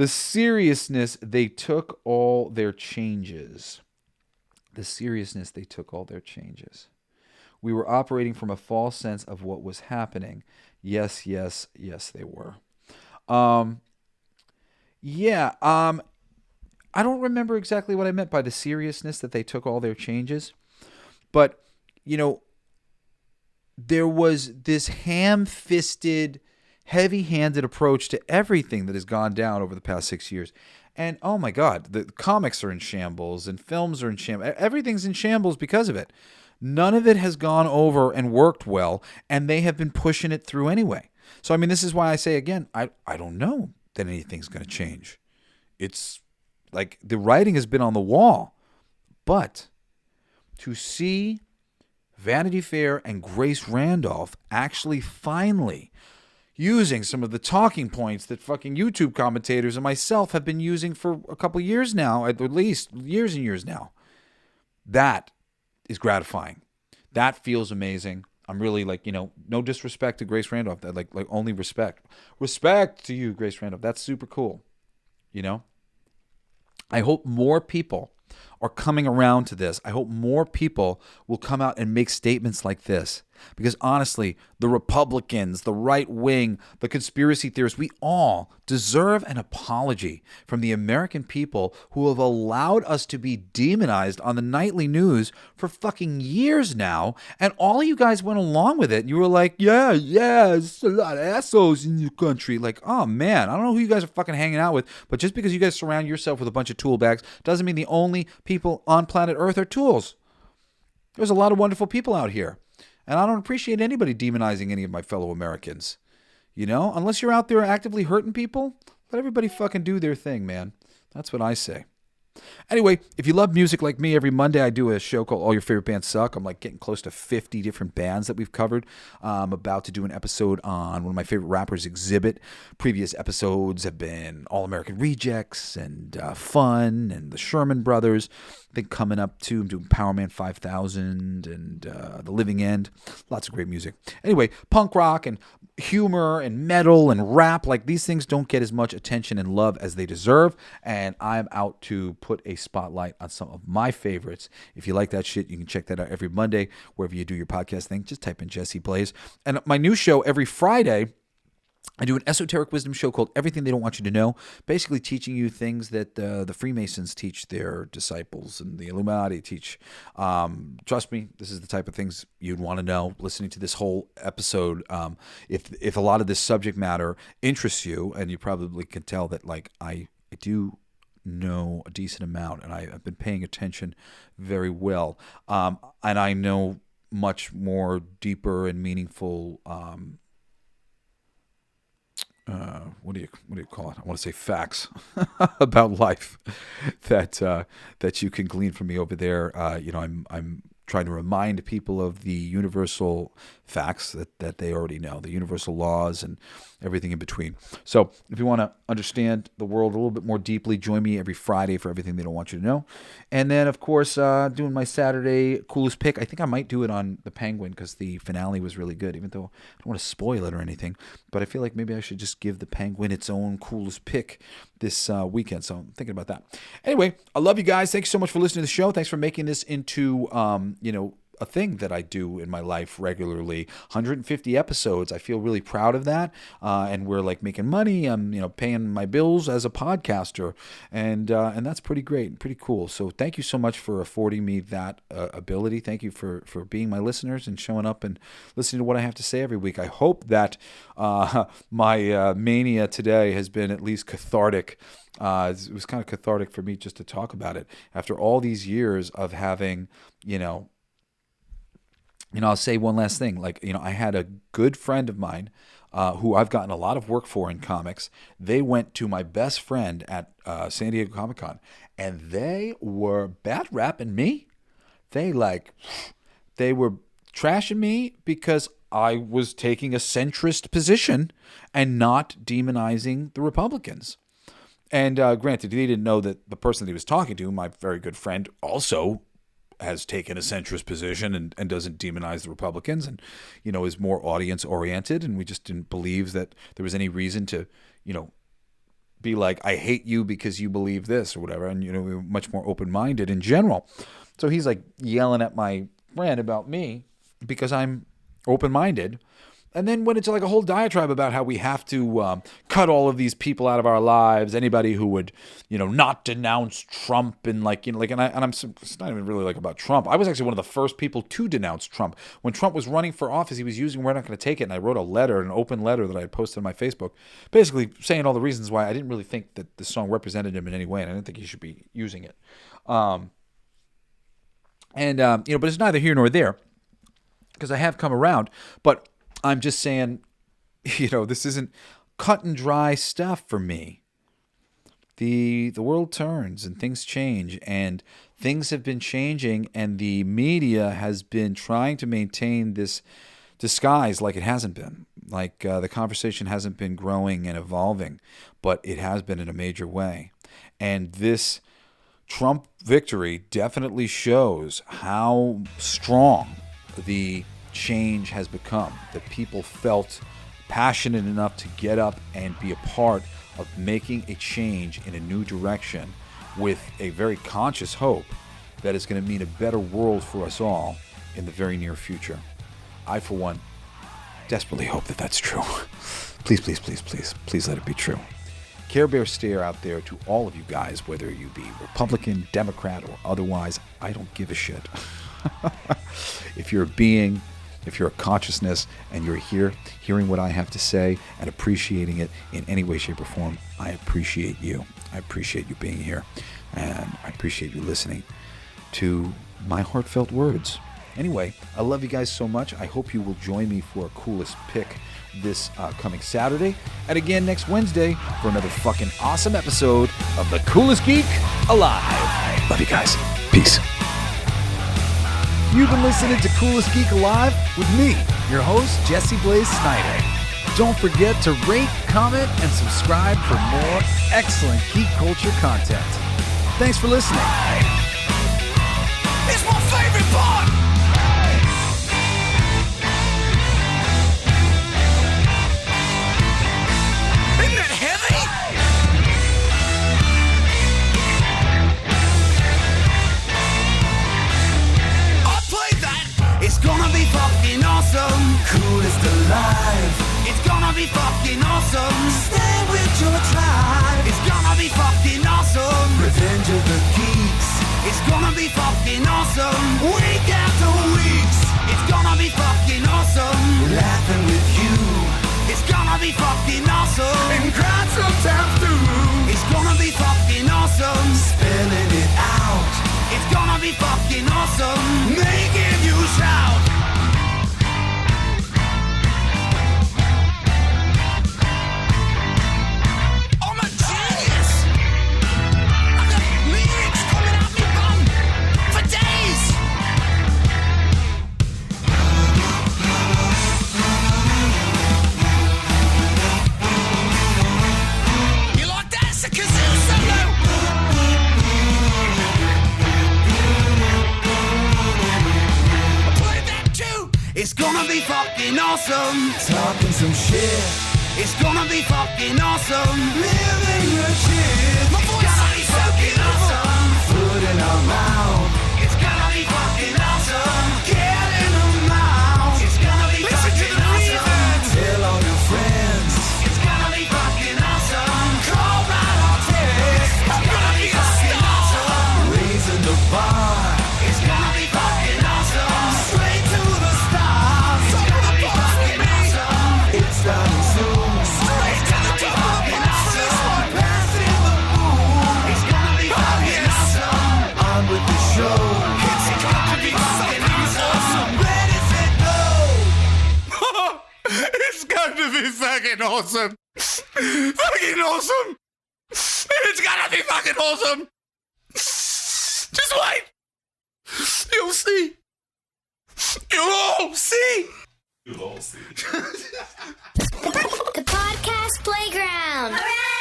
seriousness, they took all their changes. We were operating from a false sense of what was happening. Yes, they were. I don't remember exactly what I meant by the seriousness that they took all their changes. But, there was this ham-fisted, heavy-handed approach to everything that has gone down over the past 6 years. And, oh my God, the comics are in shambles and films are in shambles. Everything's in shambles because of it. None of it has gone over and worked well, and they have been pushing it through anyway. So, I mean, this is why I say, again, I don't know that anything's going to change. It's like the writing has been on the wall. But to see Vanity Fair and Grace Randolph actually finally using some of the talking points that fucking YouTube commentators and myself have been using for a couple years now, at least years and years now. That is gratifying. That feels amazing. I'm really no disrespect to Grace Randolph. That like only respect. Respect to you, Grace Randolph. That's super cool. I hope more people are coming around to this. I hope more people will come out and make statements like this. Because honestly, the Republicans, the right wing, the conspiracy theorists, we all deserve an apology from the American people who have allowed us to be demonized on the nightly news for fucking years now. And all you guys went along with it. And you were like, yeah, there's a lot of assholes in your country. Like, oh man, I don't know who you guys are fucking hanging out with. But just because you guys surround yourself with a bunch of tool bags doesn't mean the only people on planet Earth are tools. There's a lot of wonderful people out here. And I don't appreciate anybody demonizing any of my fellow Americans. Unless you're out there actively hurting people, let everybody fucking do their thing, man. That's what I say. Anyway, if you love music like me, every Monday I do a show called All Your Favorite Bands Suck. I'm like getting close to 50 different bands that we've covered. I'm about to do an episode on one of my favorite rappers, Exhibit. Previous episodes have been All American Rejects and Fun and the Sherman Brothers. I think coming up too, I'm doing Power Man 5000 and The Living End. Lots of great music. Anyway, punk rock and humor and metal and rap, like these things don't get as much attention and love as they deserve, and I'm out to put a spotlight on some of my favorites. If you like that shit, you can check that out every Monday wherever you do your podcast thing. Just type in Jesse Blaze. And my new show every Friday, I do an esoteric wisdom show called Everything They Don't Want You to Know, basically teaching you things that the Freemasons teach their disciples and the Illuminati teach. Trust me, this is the type of things you'd want to know listening to this whole episode. If a lot of this subject matter interests you, and you probably can tell that like I do know a decent amount, and I've been paying attention very well, and I know much more deeper and meaningful what do you call it? I want to say facts about life that you can glean from me over there. I'm trying to remind people of the universal facts that they already know, the universal laws and everything in between. So if you want to understand the world a little bit more deeply, join me every Friday for Everything They Don't Want You to Know. And then, of course, doing my Saturday Coolest Pick. I think I might do it on The Penguin because the finale was really good, even though I don't want to spoil it or anything. But I feel like maybe I should just give The Penguin its own Coolest Pick this weekend. So I'm thinking about that. Anyway, I love you guys. Thanks so much for listening to the show. Thanks for making this into, a thing that I do in my life regularly. 150 episodes. I feel really proud of that. And we're like making money. I'm, paying my bills as a podcaster, and that's pretty great and pretty cool. So thank you so much for affording me that ability. Thank you for being my listeners and showing up and listening to what I have to say every week. I hope that my mania today has been at least cathartic. It was kind of cathartic for me just to talk about it after all these years of having, I'll say one last thing. I had a good friend of mine who I've gotten a lot of work for in comics. They went to my best friend at San Diego Comic-Con, and they were bad rapping me. They were trashing me because I was taking a centrist position and not demonizing the Republicans. And granted, he didn't know that the person that he was talking to, my very good friend, also has taken a centrist position and doesn't demonize the Republicans and, is more audience oriented. And we just didn't believe that there was any reason to, be like, I hate you because you believe this or whatever. And, we were much more open-minded in general. So he's like yelling at my friend about me because I'm open-minded. And then went into like a whole diatribe about how we have to cut all of these people out of our lives. Anybody who would, not denounce Trump and it's not even really like about Trump. I was actually one of the first people to denounce Trump. When Trump was running for office, he was using "We're not going to take it," and I wrote an open letter that I had posted on my Facebook, basically saying all the reasons why I didn't really think that the song represented him in any way, and I didn't think he should be using it. But it's neither here nor there because I have come around, but I'm just saying, this isn't cut and dry stuff for me. The world turns and things change, and things have been changing, and the media has been trying to maintain this disguise like it hasn't been. Like the conversation hasn't been growing and evolving, but it has been in a major way. And this Trump victory definitely shows how strong the change has become, that people felt passionate enough to get up and be a part of making a change in a new direction with a very conscious hope that it's going to mean a better world for us all in the very near future. I, for one, desperately hope that that's true. Please, please, please, please, please let it be true. Care Bear stare out there to all of you guys, whether you be Republican, Democrat, or otherwise. I don't give a shit. If you're a being, if you're a consciousness, and you're here hearing what I have to say and appreciating it in any way, shape, or form, I appreciate you. I appreciate you being here, and I appreciate you listening to my heartfelt words. Anyway, I love you guys so much. I hope you will join me for a Coolest Pick this coming Saturday, and again next Wednesday for another fucking awesome episode of the Coolest Geek Alive. Love you guys. Peace. You've been listening to Coolest Geek Alive with me, your host, Jesse Blaze Snider. Don't forget to rate, comment, and subscribe for more excellent geek culture content. Thanks for listening. It's my favorite part! Isn't that heavy? I played that! It's gonna be fucking awesome! Coolest alive! It's gonna be fucking awesome! Stay with your tribe! It's gonna be fucking awesome! Revenge of the Geeks! It's gonna be fucking awesome! Week after weeks! It's gonna be fucking awesome! Laughing with you! It's gonna be fucking awesome! And crying sometimes too! It's gonna be fucking awesome! Spelling it out! It's gonna be fucking awesome! Making you shout! It's gonna be fucking awesome. Talking some shit. It's gonna be fucking awesome. Living your shit. My voice is gonna be fucking awesome. Food in our mouth. It's gonna be fucking awesome. Get in the mouth. It's gonna be fucking awesome. Tell all your friends. It's gonna be fucking awesome. Call right or text. It's gonna be fucking awesome. Raising the bar. It's gonna be fucking awesome. Straight to the stars. It's gonna be fucking awesome. It's starting soon. Straight to the top of the awesome. Passing the moon. It's gonna be fucking awesome. On with the show. It's gonna be fucking awesome. Ready, set, go. It's gonna be fucking awesome. Fucking awesome. It's gonna be fucking awesome. Just wait. You'll see. You'll all see. You'll all see. The podcast playground. Hooray!